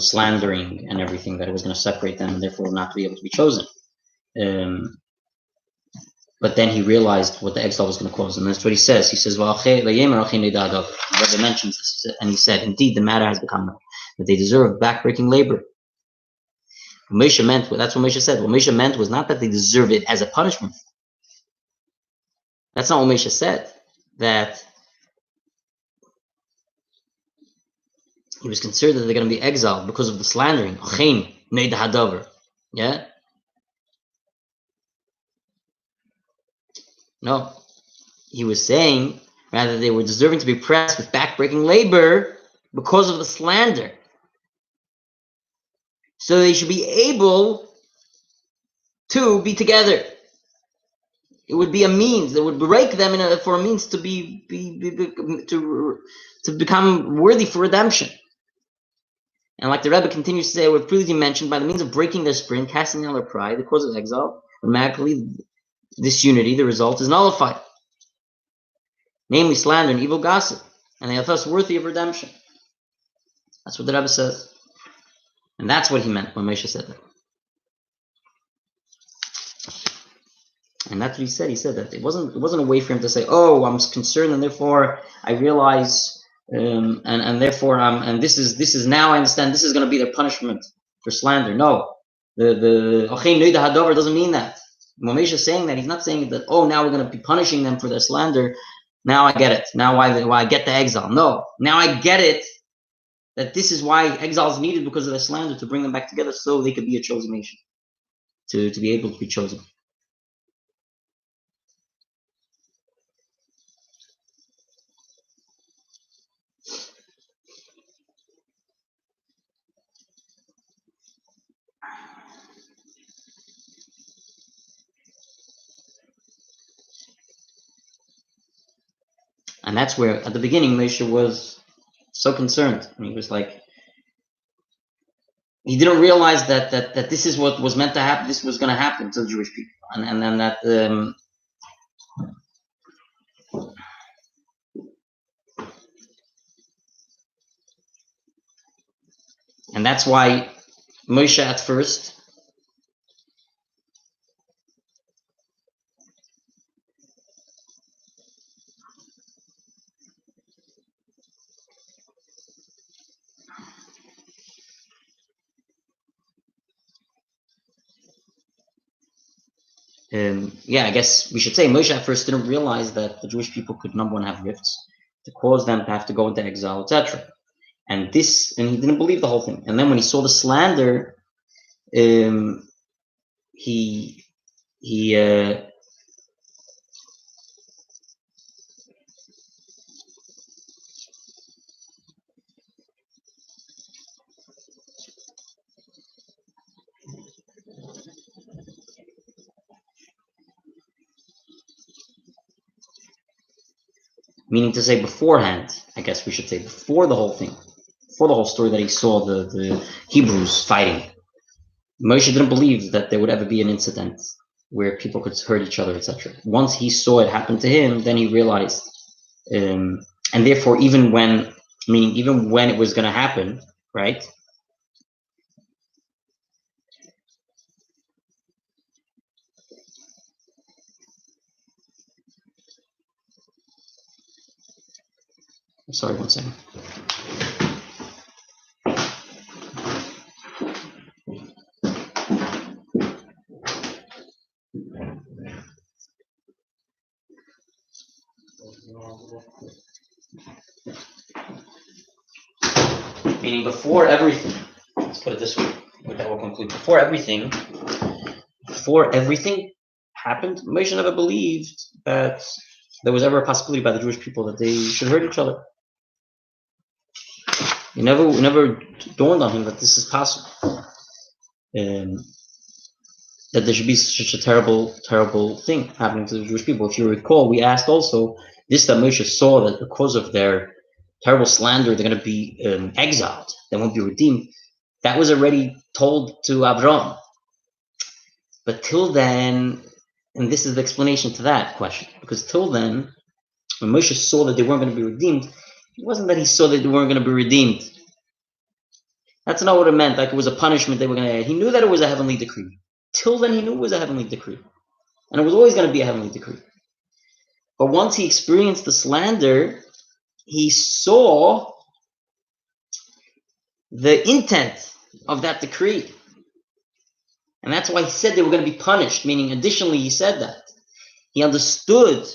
slandering and everything, that it was going to separate them and therefore not to be able to be chosen. But then he realized what the exile was going to cause, and that's what he says. He says, the Rebbe mentions this, and he said, indeed, the matter has become known, that they deserve backbreaking labor. Moshe meant, that's what Moshe said. What Moshe meant was not that they deserve it as a punishment. That's not what Moshe said. That he was concerned that they're going to be exiled because of the slandering. Yeah? No. He was saying, rather, they were deserving to be pressed with backbreaking labor because of the slander. So they should be able to be together. It would be a means that would break them for a means to to become worthy for redemption. And like the Rebbe continues to say, what previously mentioned, by the means of breaking their spirit, casting down their pride, the cause of exile, automatically disunity, the result is nullified. Namely, slander and evil gossip, and they are thus worthy of redemption. That's what the Rebbe says. And that's what he meant when Moshe said that. And that's what he said. He said that it wasn't a way for him to say, "Oh, I'm concerned, and therefore I realize, and therefore and this is now I understand this is going to be their punishment for slander." No, the Ochay Noida Hadover doesn't mean that. When Moshe is saying that, he's not saying that, "Oh, now we're going to be punishing them for their slander." Now I get it. Now why I get the exile. No, now I get it. That this is why exile is needed, because of their slander, to bring them back together so they could be a chosen nation, to be able to be chosen. And that's where, at the beginning, Moshe was so concerned. And he was like, He didn't realize that this is what was meant to happen. This was going to happen to the Jewish people, and then that. And that's why Moshe at first, I guess we should say Moshe at first didn't realize that the Jewish people could, number one, have rifts to cause them to have to go into exile, etc. And he didn't believe the whole thing. And then when he saw the slander, he meaning to say beforehand, I guess we should say before the whole thing, before the whole story that he saw the Hebrews fighting, Moshe didn't believe that there would ever be an incident where people could hurt each other, etc. Once he saw it happen to him, then he realized, and therefore, even when it was going to happen, right? I'm sorry, one second. Meaning before everything, let's put it this way, with that we'll conclude. Before everything happened, Moshe never believed that there was ever a possibility by the Jewish people that they should hurt each other. It never dawned on him that this is possible. That there should be such a terrible, terrible thing happening to the Jewish people. If you recall, we asked also this, that Moshe saw that because of their terrible slander, they're going to be exiled. They won't be redeemed. That was already told to Abraham. But till then, and this is the explanation to that question, because till then, when Moshe saw that they weren't going to be redeemed, it wasn't that he saw that they weren't going to be redeemed. That's not what it meant, like it was a punishment they were going to get. He knew that it was a heavenly decree. Till then, he knew it was a heavenly decree. And it was always going to be a heavenly decree. But once he experienced the slander, he saw the intent of that decree. And that's why he said they were going to be punished, meaning additionally he said that. He understood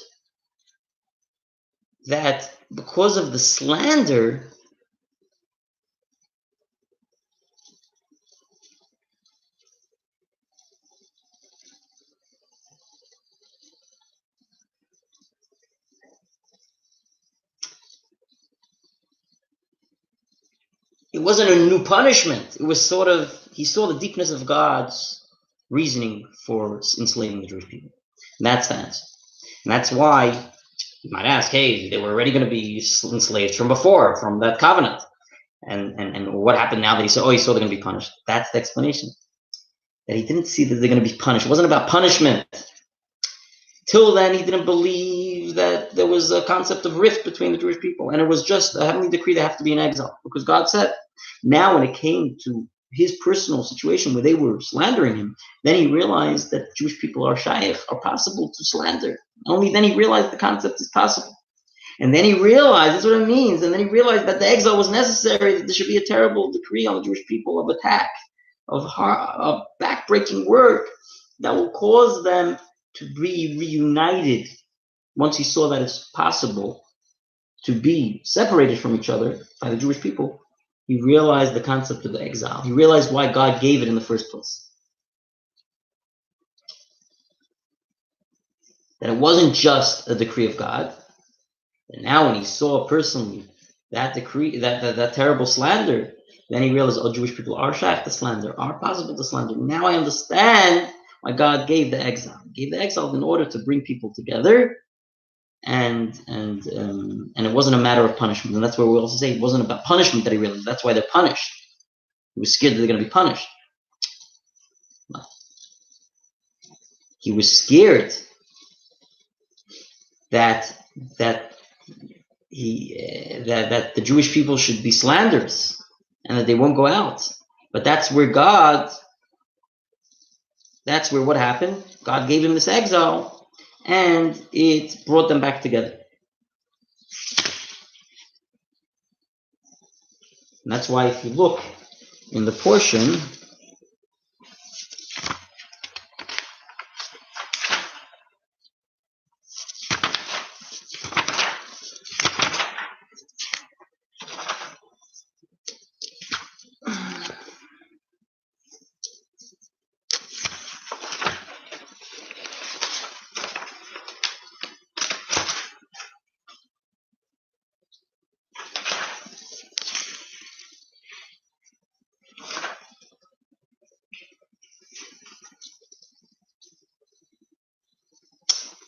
that because of the slander, it wasn't a new punishment. It was sort of, he saw the deepness of God's reasoning for enslaving the Jewish people. And that's the answer. And that's why you might ask, hey, they were already going to be enslaved from before, from that covenant. And what happened now that he saw, he saw they're going to be punished. That's the explanation. That he didn't see that they're going to be punished. It wasn't about punishment. Till then, he didn't believe that there was a concept of rift between the Jewish people. And it was just a heavenly decree they have to be in exile. Because God said, now when it came to his personal situation where they were slandering him, then he realized that Jewish people are shaykh, are possible to slander. Only then he realized the concept is possible. And then he realized, that's what it means, and then he realized that the exile was necessary, that there should be a terrible decree on the Jewish people of attack, of backbreaking work that will cause them to be reunited. Once he saw that it's possible to be separated from each other by the Jewish people, he realized the concept of the exile. He realized why God gave it in the first place. That it wasn't just a decree of God. And now when he saw personally that decree, that terrible slander, then he realized, oh, Jewish people are shaykh to slander, are possible to slander. Now I understand why God gave the exile. He gave the exile in order to bring people together, and it wasn't a matter of punishment. And that's where we also say it wasn't about punishment that he realized. That's why they're punished. He was scared that they're going to be punished. He was scared that that the Jewish people should be slanderous and that they won't go out. But that's where what happened. God gave him this exile, and it brought them back together. And that's why if you look in the portion,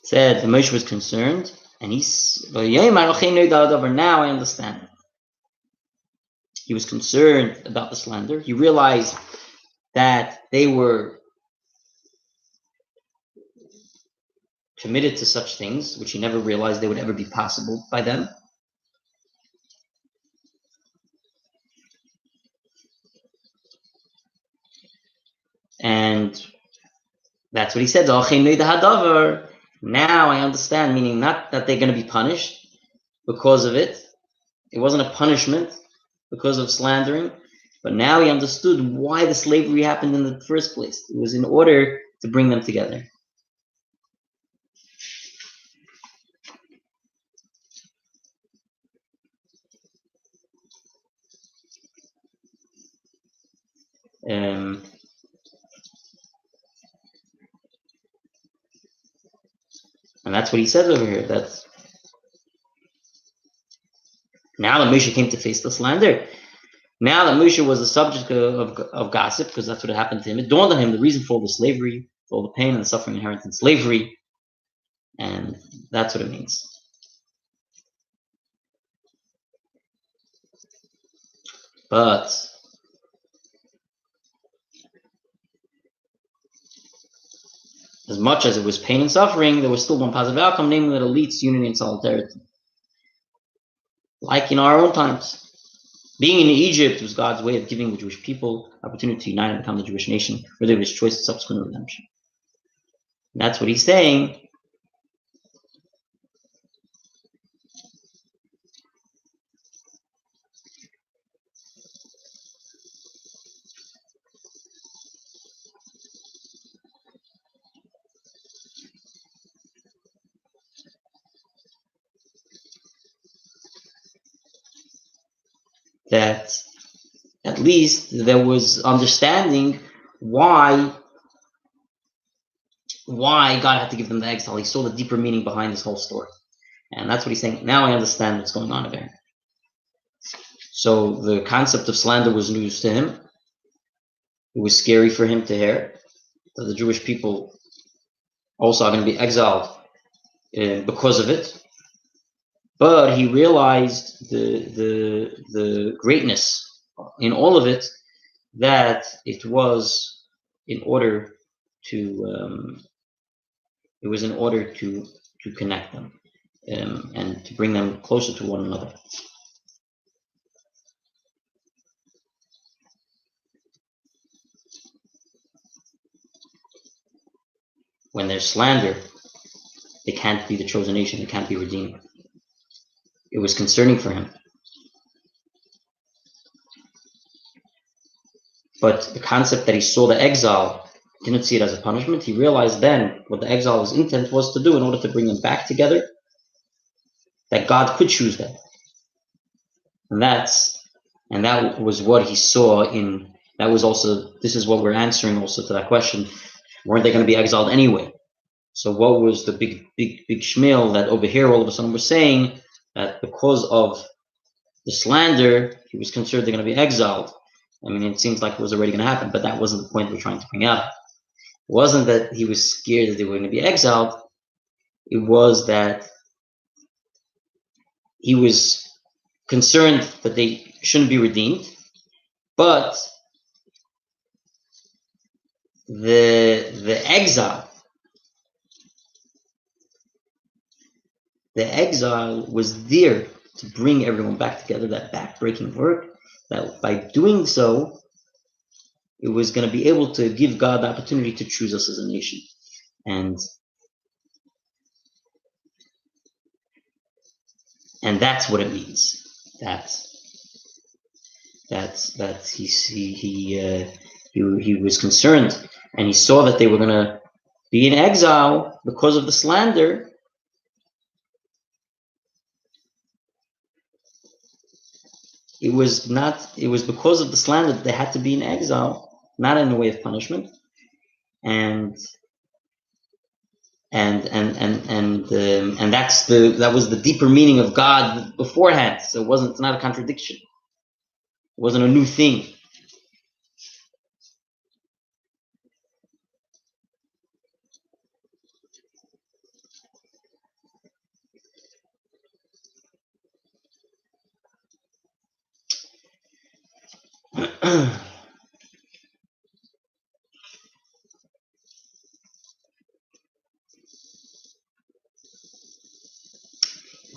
said the Moshe was concerned, and now I understand. He was concerned about the slander. He realized that they were committed to such things, which he never realized they would ever be possible by them. And that's what he said. Now I understand, meaning not that they're going to be punished because of it. It wasn't a punishment because of slandering, but now he understood why the slavery happened in the first place. It was in order to bring them together. And that's what he says over here, that now that Moshe came to face the slander, now that Moshe was the subject of gossip, because that's what happened to him, it dawned on him the reason for all the slavery, for all the pain and the suffering inherent in slavery, and that's what it means. But as much as it was pain and suffering, there was still one positive outcome, namely that it leads to unity and solidarity. Like in our own times. Being in Egypt was God's way of giving the Jewish people opportunity to unite and become the Jewish nation, whether it was choice of subsequent redemption. And that's what he's saying. That at least there was understanding why God had to give them the exile. He saw the deeper meaning behind this whole story. And that's what he's saying. Now I understand what's going on there. So the concept of slander was news to him. It was scary for him to hear that the Jewish people also are going to be exiled because of it. But he realized the greatness in all of it, that it was in order to connect them and to bring them closer to one another. When there's slander, they can't be the chosen nation, they can't be redeemed. It was concerning for him. But the concept that he saw the exile, didn't see it as a punishment. He realized then what the exile's intent was to do in order to bring them back together, that God could choose them. And that was what he saw in, that was also, this is what we're answering also to that question. Weren't they going to be exiled anyway? So what was the big shmil that over here all of a sudden we're saying that because of the slander, he was concerned they're going to be exiled. I mean, it seems like it was already going to happen, but that wasn't the point we're trying to bring out. It wasn't that he was scared that they were going to be exiled. It was that he was concerned that they shouldn't be redeemed, but the exile was there to bring everyone back together, that back-breaking work, that by doing so, it was going to be able to give God the opportunity to choose us as a nation. And that's what it means. That he was concerned, and he saw that they were going to be in exile because of the slander. It was because of the slander that they had to be in exile, not in a way of punishment. And that was the deeper meaning of God beforehand. So it's not a contradiction. It wasn't a new thing.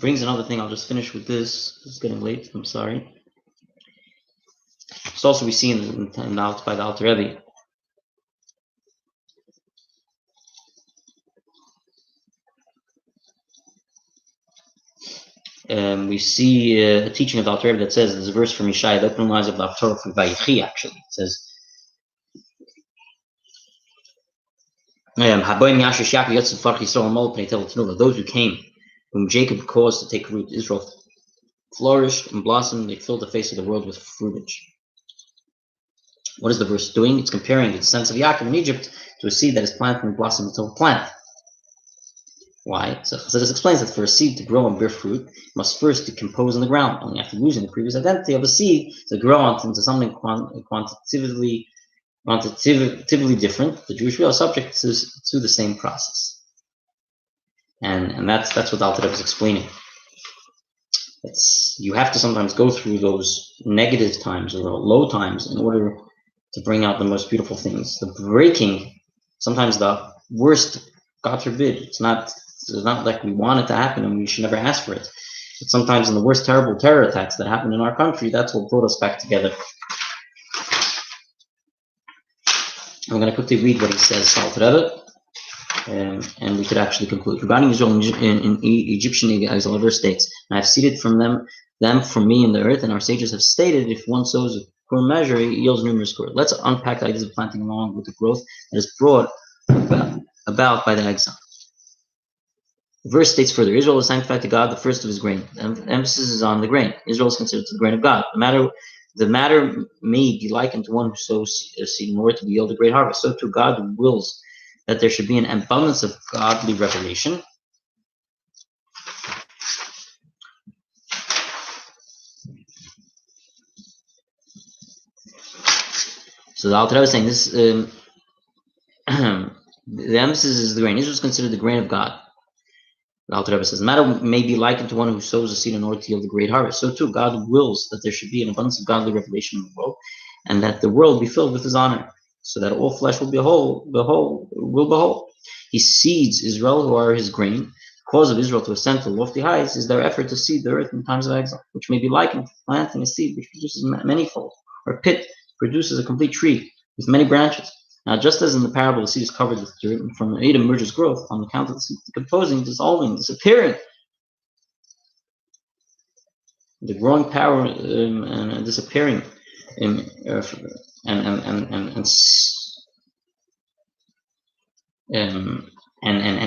Brings another thing. I'll just finish with this. It's getting late. I'm sorry. It's also we see by the Alter Rebbe. We see a teaching of the Alter Rebbe that says, there's a verse from Yeshaya, the opening lines of the Torah from Vayichi, actually. It says, those who came, whom Jacob caused to take root, Israel flourished and blossomed, they filled the face of the world with fruitage. What is the verse doing? It's comparing the descendants of Yaakov in Egypt to a seed that is planted and blossomed into a plant. Why? So this explains that for a seed to grow and bear fruit, it must first decompose in the ground, only after losing the previous identity of the seed to grow into something quantitatively different. The Jewish people are subject to the same process. And that's what the Alter Rebbe is explaining. You have to sometimes go through those negative times or low times in order to bring out the most beautiful things. The breaking, sometimes the worst, God forbid, it's not like we want it to happen and we should never ask for it. But sometimes in the worst terrible terror attacks that happened in our country, that's what brought us back together. I'm going to quickly read what he says, Alter Rebbe, and we could actually conclude. Regarding Israel in Egyptian exile, verse states, I have seeded from them from me in the earth, and our sages have stated, if one sows a poor measure, it yields numerous growth. Let's unpack the ideas of planting along with the growth that is brought about by the exile. The verse states further, Israel is sanctified to God, the first of his grain. The emphasis is on the grain. Israel is considered the grain of God. The matter may be likened to one who sows a seed in order to yield a great harvest. So too God wills that there should be an abundance of godly revelation. So the Alter Rebbe is saying this, the emphasis is the grain. Israel is considered the grain of God. The Alter Rebbe says, the matter may be likened to one who sows a seed in order to yield a great harvest. So too, God wills that there should be an abundance of godly revelation in the world, and that the world be filled with his honor, so that all flesh will behold. He seeds Israel, who are his grain. The cause of Israel to ascend to lofty heights is their effort to seed the earth in times of exile, which may be likened to planting a seed which produces manifold, or a pit produces a complete tree with many branches. Now, just as in the parable, the seed is covered with dirt, and from it emerges growth on account of the seed decomposing, dissolving, disappearing. The growing power and disappearing, and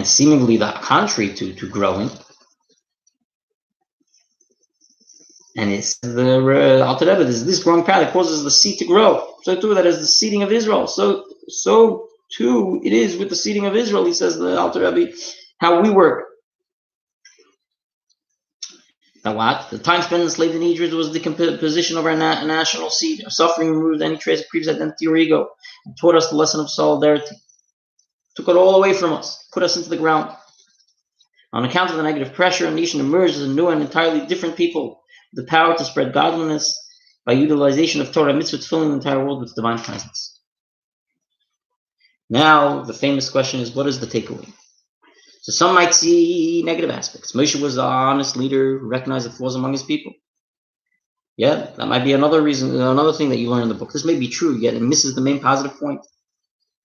seemingly the contrary to growing. And it's the Alter Rebbe, this growing power that causes the seed to grow. So too, that is the seeding of Israel. So too, it is with the seeding of Israel. He says, the Alter Rebbe, how we work. Now what? The time spent enslaved in Egypt was the composition of our national seed. Our suffering removed any trace of previous identity or ego, and taught us the lesson of solidarity. Took it all away from us, put us into the ground. On account of the negative pressure, a nation emerged as a new and entirely different people, with the power to spread godliness by utilization of Torah mitzvot, filling the entire world with divine presence. Now, the famous question is, what is the takeaway? So some might see negative aspects. Moshe was an honest leader who recognized the flaws among his people. Yeah, that might be another reason, another thing that you learn in the book. This may be true, yet it misses the main positive point.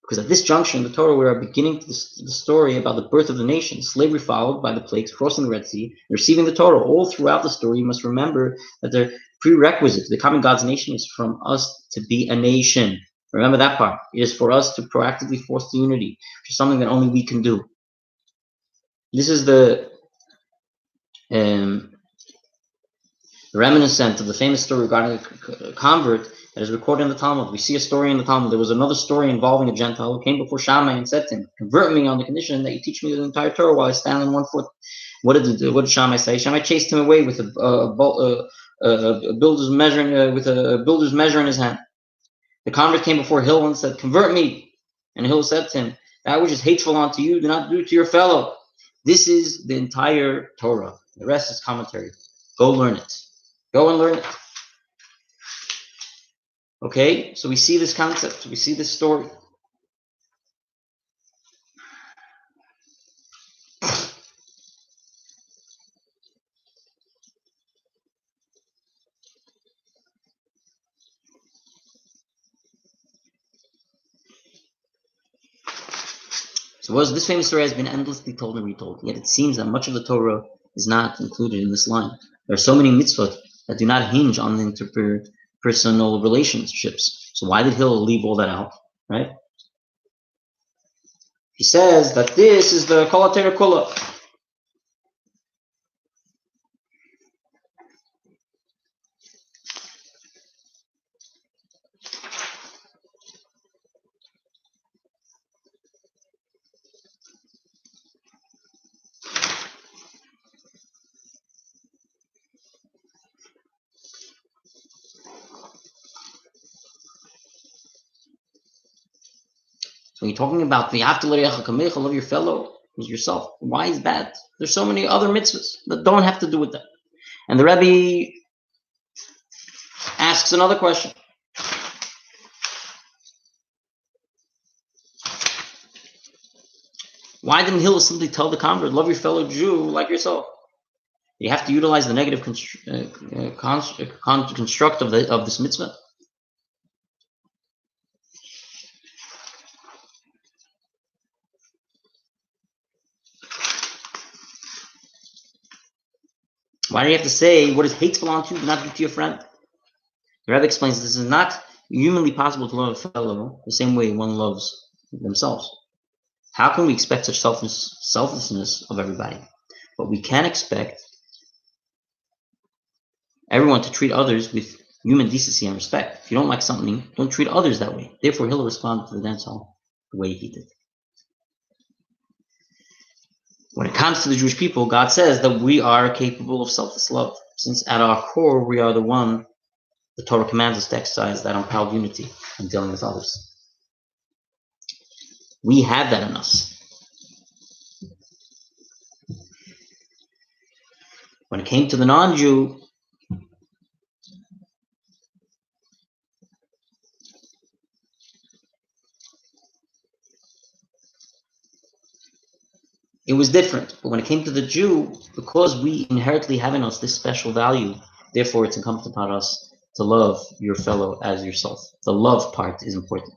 Because at this junction in the Torah, we are beginning the story about the birth of the nation, slavery followed by the plagues, crossing the Red Sea, and receiving the Torah. All throughout the story, you must remember that the prerequisite to becoming God's nation is from us to be a nation. Remember that part. It is for us to proactively force the unity, which is something that only we can do. This is the reminiscent of the famous story regarding a convert that is recorded in the Talmud. We see a story in the Talmud. There was another story involving a Gentile who came before Shammai and said to him, "Convert me on the condition that you teach me the entire Torah while I stand on one foot." What did Shammai say? Shammai chased him away with a builder's measure in his hand. The convert came before Hill and said, "Convert me." And Hill said to him, "That which is hateful unto you, do not do to your fellow." This is the entire Torah. The rest is commentary. Go learn it. Go and learn it. Okay, so we see this concept, we see this story. So this famous story has been endlessly told and retold, yet it seems that much of the Torah is not included in this line. There are so many mitzvot that do not hinge on the interpersonal relationships. So why did Hill leave all that out, right? He says that this is the Kol HaTorah Kula. So when you're talking about the love your fellow as yourself, why is that? There's so many other mitzvahs that don't have to do with that. And the Rebbe asks another question. Why didn't Hill simply tell the convert, love your fellow Jew like yourself? You have to utilize the negative construct of this mitzvah. Why do you have to say what is hateful unto you, do not do to your friend? The Rebbe explains this is not humanly possible to love a fellow the same way one loves themselves. How can we expect such selflessness of everybody? But we can expect everyone to treat others with human decency and respect. If you don't like something, don't treat others that way. Therefore, he'll respond to the dance hall the way he did. When it comes to the Jewish people, God says that we are capable of selfless love, since at our core we are the one the Torah commands us to exercise that unparalleled unity in dealing with others. We have that in us. When it came to the non-Jew, it was different. But when it came to the Jew, because we inherently have in us this special value, therefore it's incumbent upon us to love your fellow as yourself. The love part is important.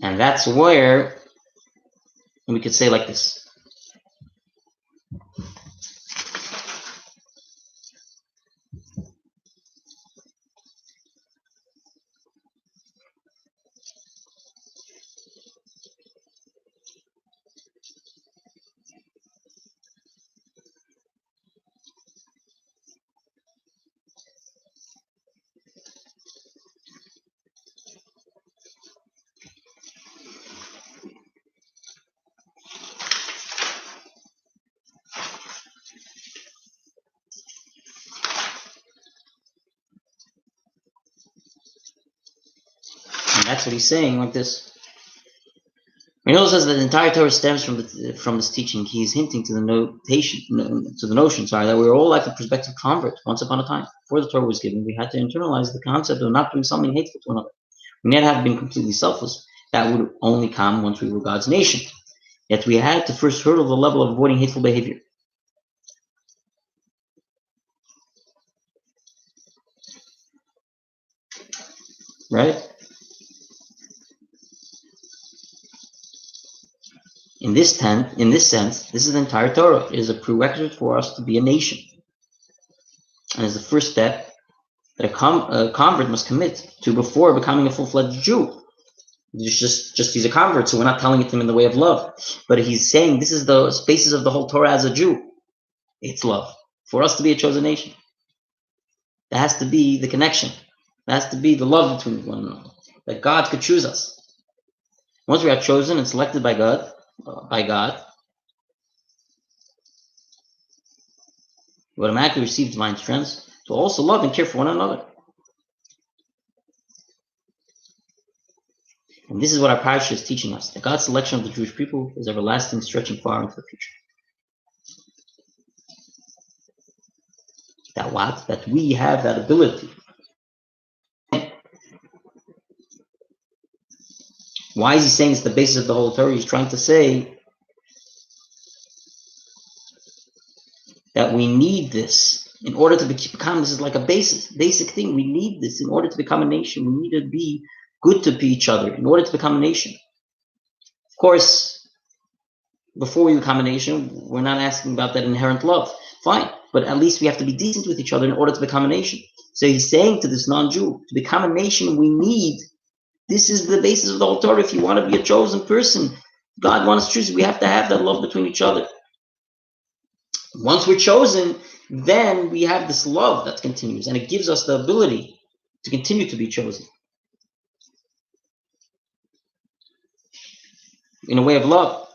And that's where we could say like this. And that's what he's saying like this. He also says that the entire Torah stems from this teaching. He's hinting to the notion, that we were all like a prospective convert once upon a time. Before the Torah was given, we had to internalize the concept of not doing something hateful to another. We never have been completely selfless. That would only come once we were God's nation. Yet we had to first hurdle the level of avoiding hateful behavior. Right? In this sense, this is the entire Torah. It is a prerequisite for us to be a nation. And is the first step that a convert must commit to before becoming a full-fledged Jew. Just he's a convert, so we're not telling it to him in the way of love. But he's saying this is the basis of the whole Torah as a Jew. It's love. For us to be a chosen nation, there has to be the connection. There has to be the love between one another. That God could choose us. Once we are chosen and selected by God, we automatically receive divine strength to also love and care for one another. And this is what our Parshat is teaching us, that God's selection of the Jewish people is everlasting, stretching far into the future. That we have that ability. Why is he saying it's the basis of the whole Torah? He's trying to say that we need this in order to become, this is like a basic thing. We need this in order to become a nation. We need to be good to each other in order to become a nation. Of course, before we become a nation, we're not asking about that inherent love. Fine, but at least we have to be decent with each other in order to become a nation. So he's saying to this non-Jew, to become a nation, we need, this is the basis of the whole Torah. If you want to be a chosen person, God wants to choose you, we have to have that love between each other. Once we're chosen, then we have this love that continues, and it gives us the ability to continue to be chosen in a way of love.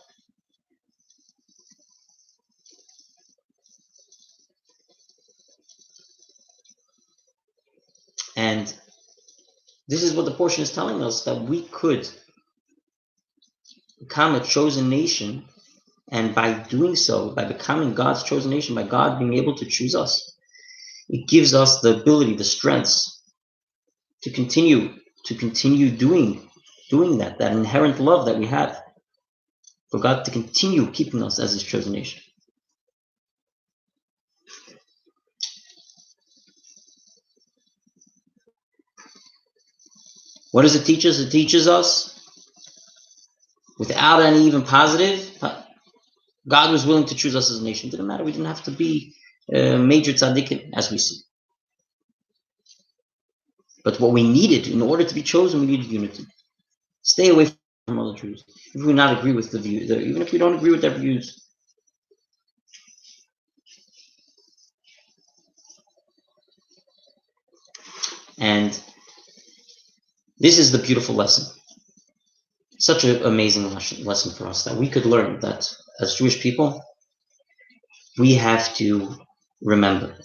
And this is what the portion is telling us, that we could become a chosen nation, and by doing so, by becoming God's chosen nation, by God being able to choose us, it gives us the ability, the strengths to continue doing that inherent love that we have, for God to continue keeping us as his chosen nation. What does it teach us? It teaches us, without any even positive, God was willing to choose us as a nation. It didn't matter. We didn't have to be major tzaddikim, as we see. But what we needed, in order to be chosen, we needed unity. Stay away from other Jews. If we not agree with the view, even if we don't agree with their views. And this is the beautiful lesson. Such an amazing lesson for us, that we could learn that as Jewish people, we have to remember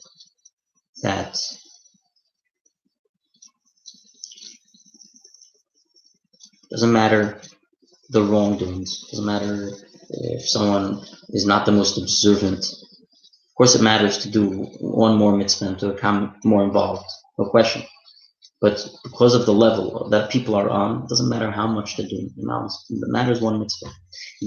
that doesn't matter the wrongdoings, doesn't matter if someone is not the most observant. Of course, it matters to do one more mitzvah, to become more involved, no question. But because of the level that people are on, it doesn't matter how much they're doing. It matters one mitzvah.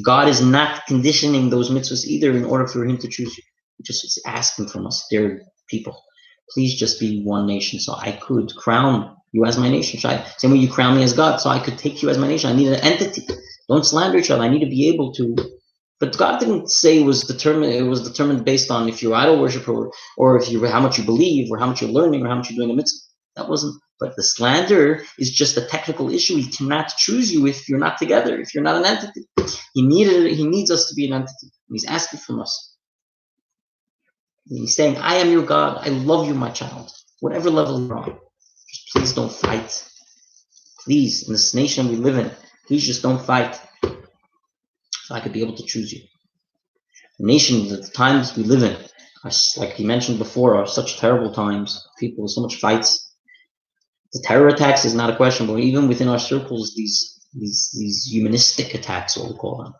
God is not conditioning those mitzvahs either in order for him to choose you. He just is asking from us, dear people, please just be one nation so I could crown you as my nation. Same way you crown me as God, so I could take you as my nation. I need an entity. Don't slander each other. I need to be able to. But God didn't say it was determined based on if you're idol worshiper or if you how much you believe or how much you're learning or how much you're doing a mitzvah. That wasn't. But the slander is just a technical issue. He cannot choose you if you're not together, if you're not an entity. He needs us to be an entity. And he's asking from us. And he's saying, I am your God. I love you, my child. Whatever level you're on. Just please don't fight. Please, in this nation we live in, please just don't fight. So I could be able to choose you. The nation, the times we live in, are, like he mentioned before, are such terrible times. People with so much fights. The terror attacks is not a question, but even within our circles, these these humanistic attacks, what we call them,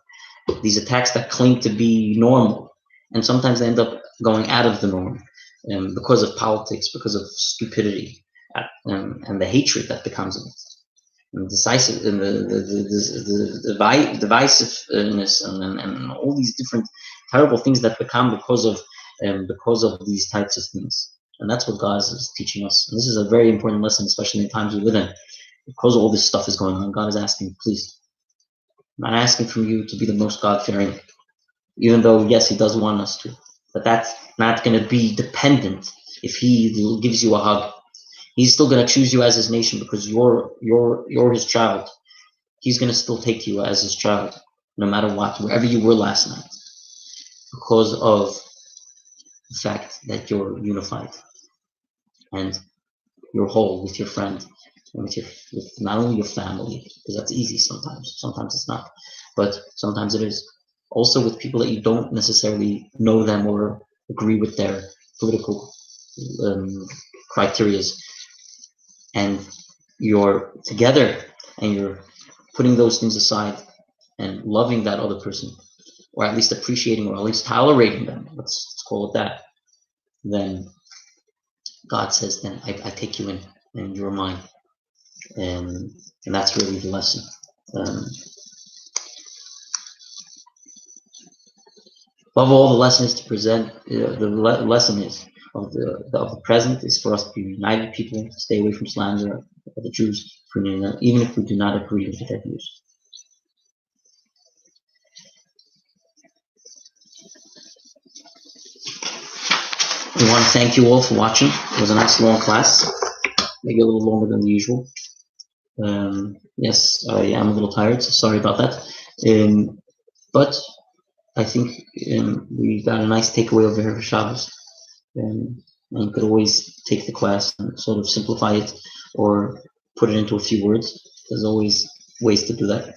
these attacks that claim to be normal, and sometimes they end up going out of the norm because of politics, because of stupidity, and the hatred that becomes in it, and decisive, and the divisiveness, and all these different terrible things that become because of these types of things. And that's what God is teaching us. And this is a very important lesson, especially in the times we live in, because all this stuff is going on. God is asking, please, I'm not asking from you to be the most God-fearing, even though, yes, he does want us to. But that's not going to be dependent if he gives you a hug. He's still going to choose you as his nation because you're his child. He's going to still take you as his child, no matter what, wherever you were last night, because of the fact that you're unified and you're whole with your friend, and with not only your family, because that's easy sometimes it's not, but sometimes it is, also with people that you don't necessarily know them or agree with their political criterias, and you're together and you're putting those things aside and loving that other person, or at least appreciating, or at least tolerating them, let's call it that, then God says, then I take you in and you're mine. And that's really the lesson. Above all, the lesson is to present. Lesson is of the present is for us to be united people, to stay away from slander of the Jews, even if we do not agree with their views. We want to thank you all for watching. It was a nice long class, maybe a little longer than the usual. Yes, I am a little tired, so sorry about that. But I think we got a nice takeaway over here for Shabbos. And you could always take the class and sort of simplify it or put it into a few words. There's always ways to do that.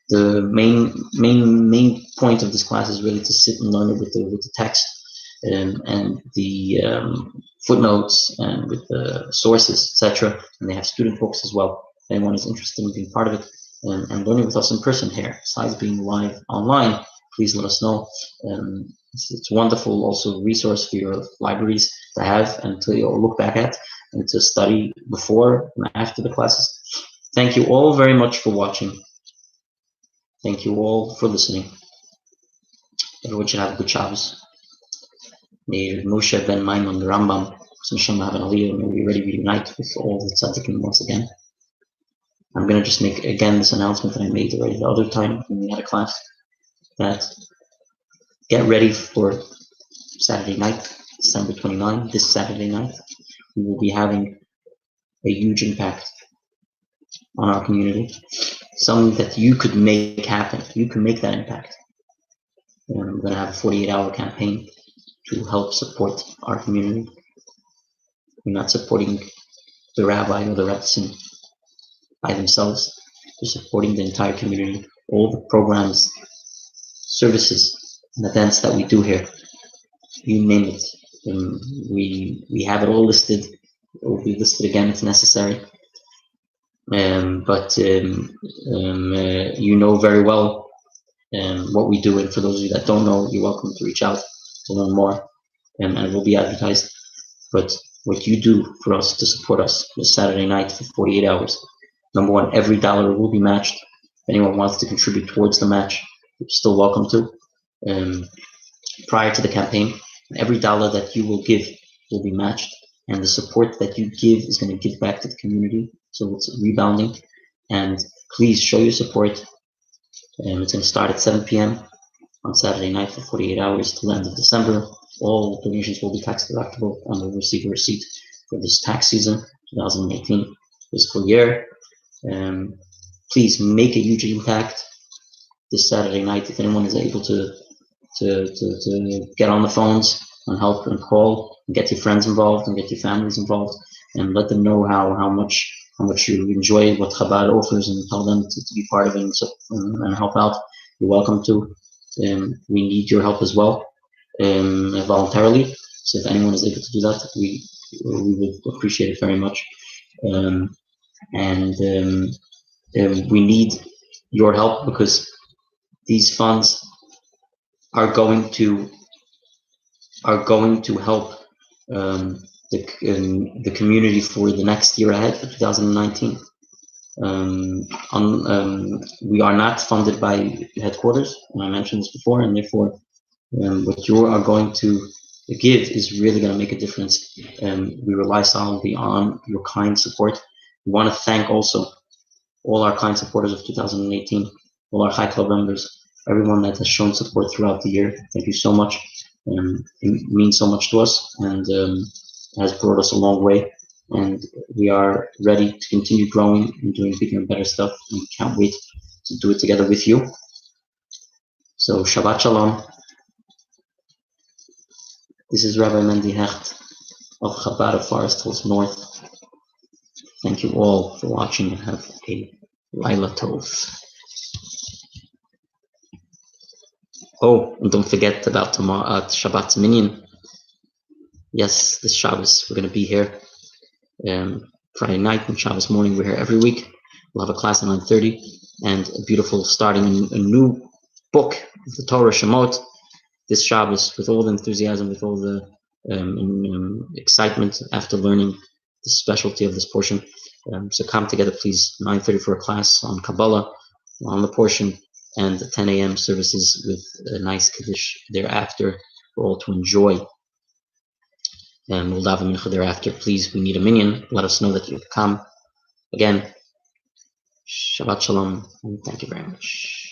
The main point of this class is really to sit and learn it with the text and the footnotes and with the sources, etc. And they have student books as well. If anyone is interested in being part of it and learning with us in person here, besides being live online, please let us know. It's a wonderful also resource for your libraries to have and to look back at and to study before and after the classes. Thank you all very much for watching. Thank you all for listening. Everyone should have a good Shabbos. May Moshe ben Maimon, the Rambam, some Hashem have an Aliyah, may we ready reunite with all the tzaddikim once again. I'm going to just make again this announcement that I made already the other time when we had a class, that get ready for Saturday night, December 29, this Saturday night. We will be having a huge impact on our community, something that you could make happen. You can make that impact. And I'm going to have a 48-hour campaign to help support our community. We're not supporting the rabbi or the rebbetzin by themselves. We're supporting the entire community, all the programs, services, and events that we do here. You name it. We have it all listed. It will be listed again if necessary. But you know very well what we do, and for those of you that don't know, you're welcome to reach out to learn more, and it will be advertised. But what you do for us to support us this Saturday night for 48 hours, number one, every dollar will be matched. If anyone wants to contribute towards the match, you're still welcome to. Prior to the campaign, every dollar that you will give will be matched, and the support that you give is going to give back to the community, so it's rebounding. And please show your support. It's going to start at 7 p.m. on Saturday night for 48 hours till the end of December. All donations will be tax deductible, and we'll receive a receipt for this tax season, 2018 fiscal year. Please make a huge impact this Saturday night. If anyone is able to get on the phones and help and call and get your friends involved and get your families involved and let them know how much you enjoy what Chabad offers, and tell them to be part of it and help out. You're welcome to. We need your help as well, voluntarily. So if anyone is able to do that, we would appreciate it very much. We need your help because these funds are going to help the community for the next year ahead, for 2019. We are not funded by headquarters, and I mentioned this before, and therefore what you are going to give is really going to make a difference. We rely solidly on your kind support. We want to thank also all our kind supporters of 2018, all our High Club members, everyone that has shown support throughout the year. Thank you so much. It means so much to us, and has brought us a long way. And we are ready to continue growing and doing bigger and better stuff. And we can't wait to do it together with you. So Shabbat Shalom. This is Rabbi Mendy Hecht of Chabad of Forest Hills North. Thank you all for watching, and have a Laila Tov. Oh, and don't forget about tomorrow, Shabbat's Minyan. Yes, this Shabbos we're going to be here. Friday night and Shabbos morning we're here every week. We'll have a class at 9:30, and a beautiful starting a new book of the Torah, Shemot, this Shabbos, with all the enthusiasm, with all the excitement after learning the specialty of this portion. So come together, please. 9:30 for a class on Kabbalah, on the portion, and the 10 a.m. services with a nice Kiddush thereafter for all to enjoy. And we'll daven mincha thereafter. Please, we need a minyan. Let us know that you come. Again, Shabbat Shalom, and thank you very much.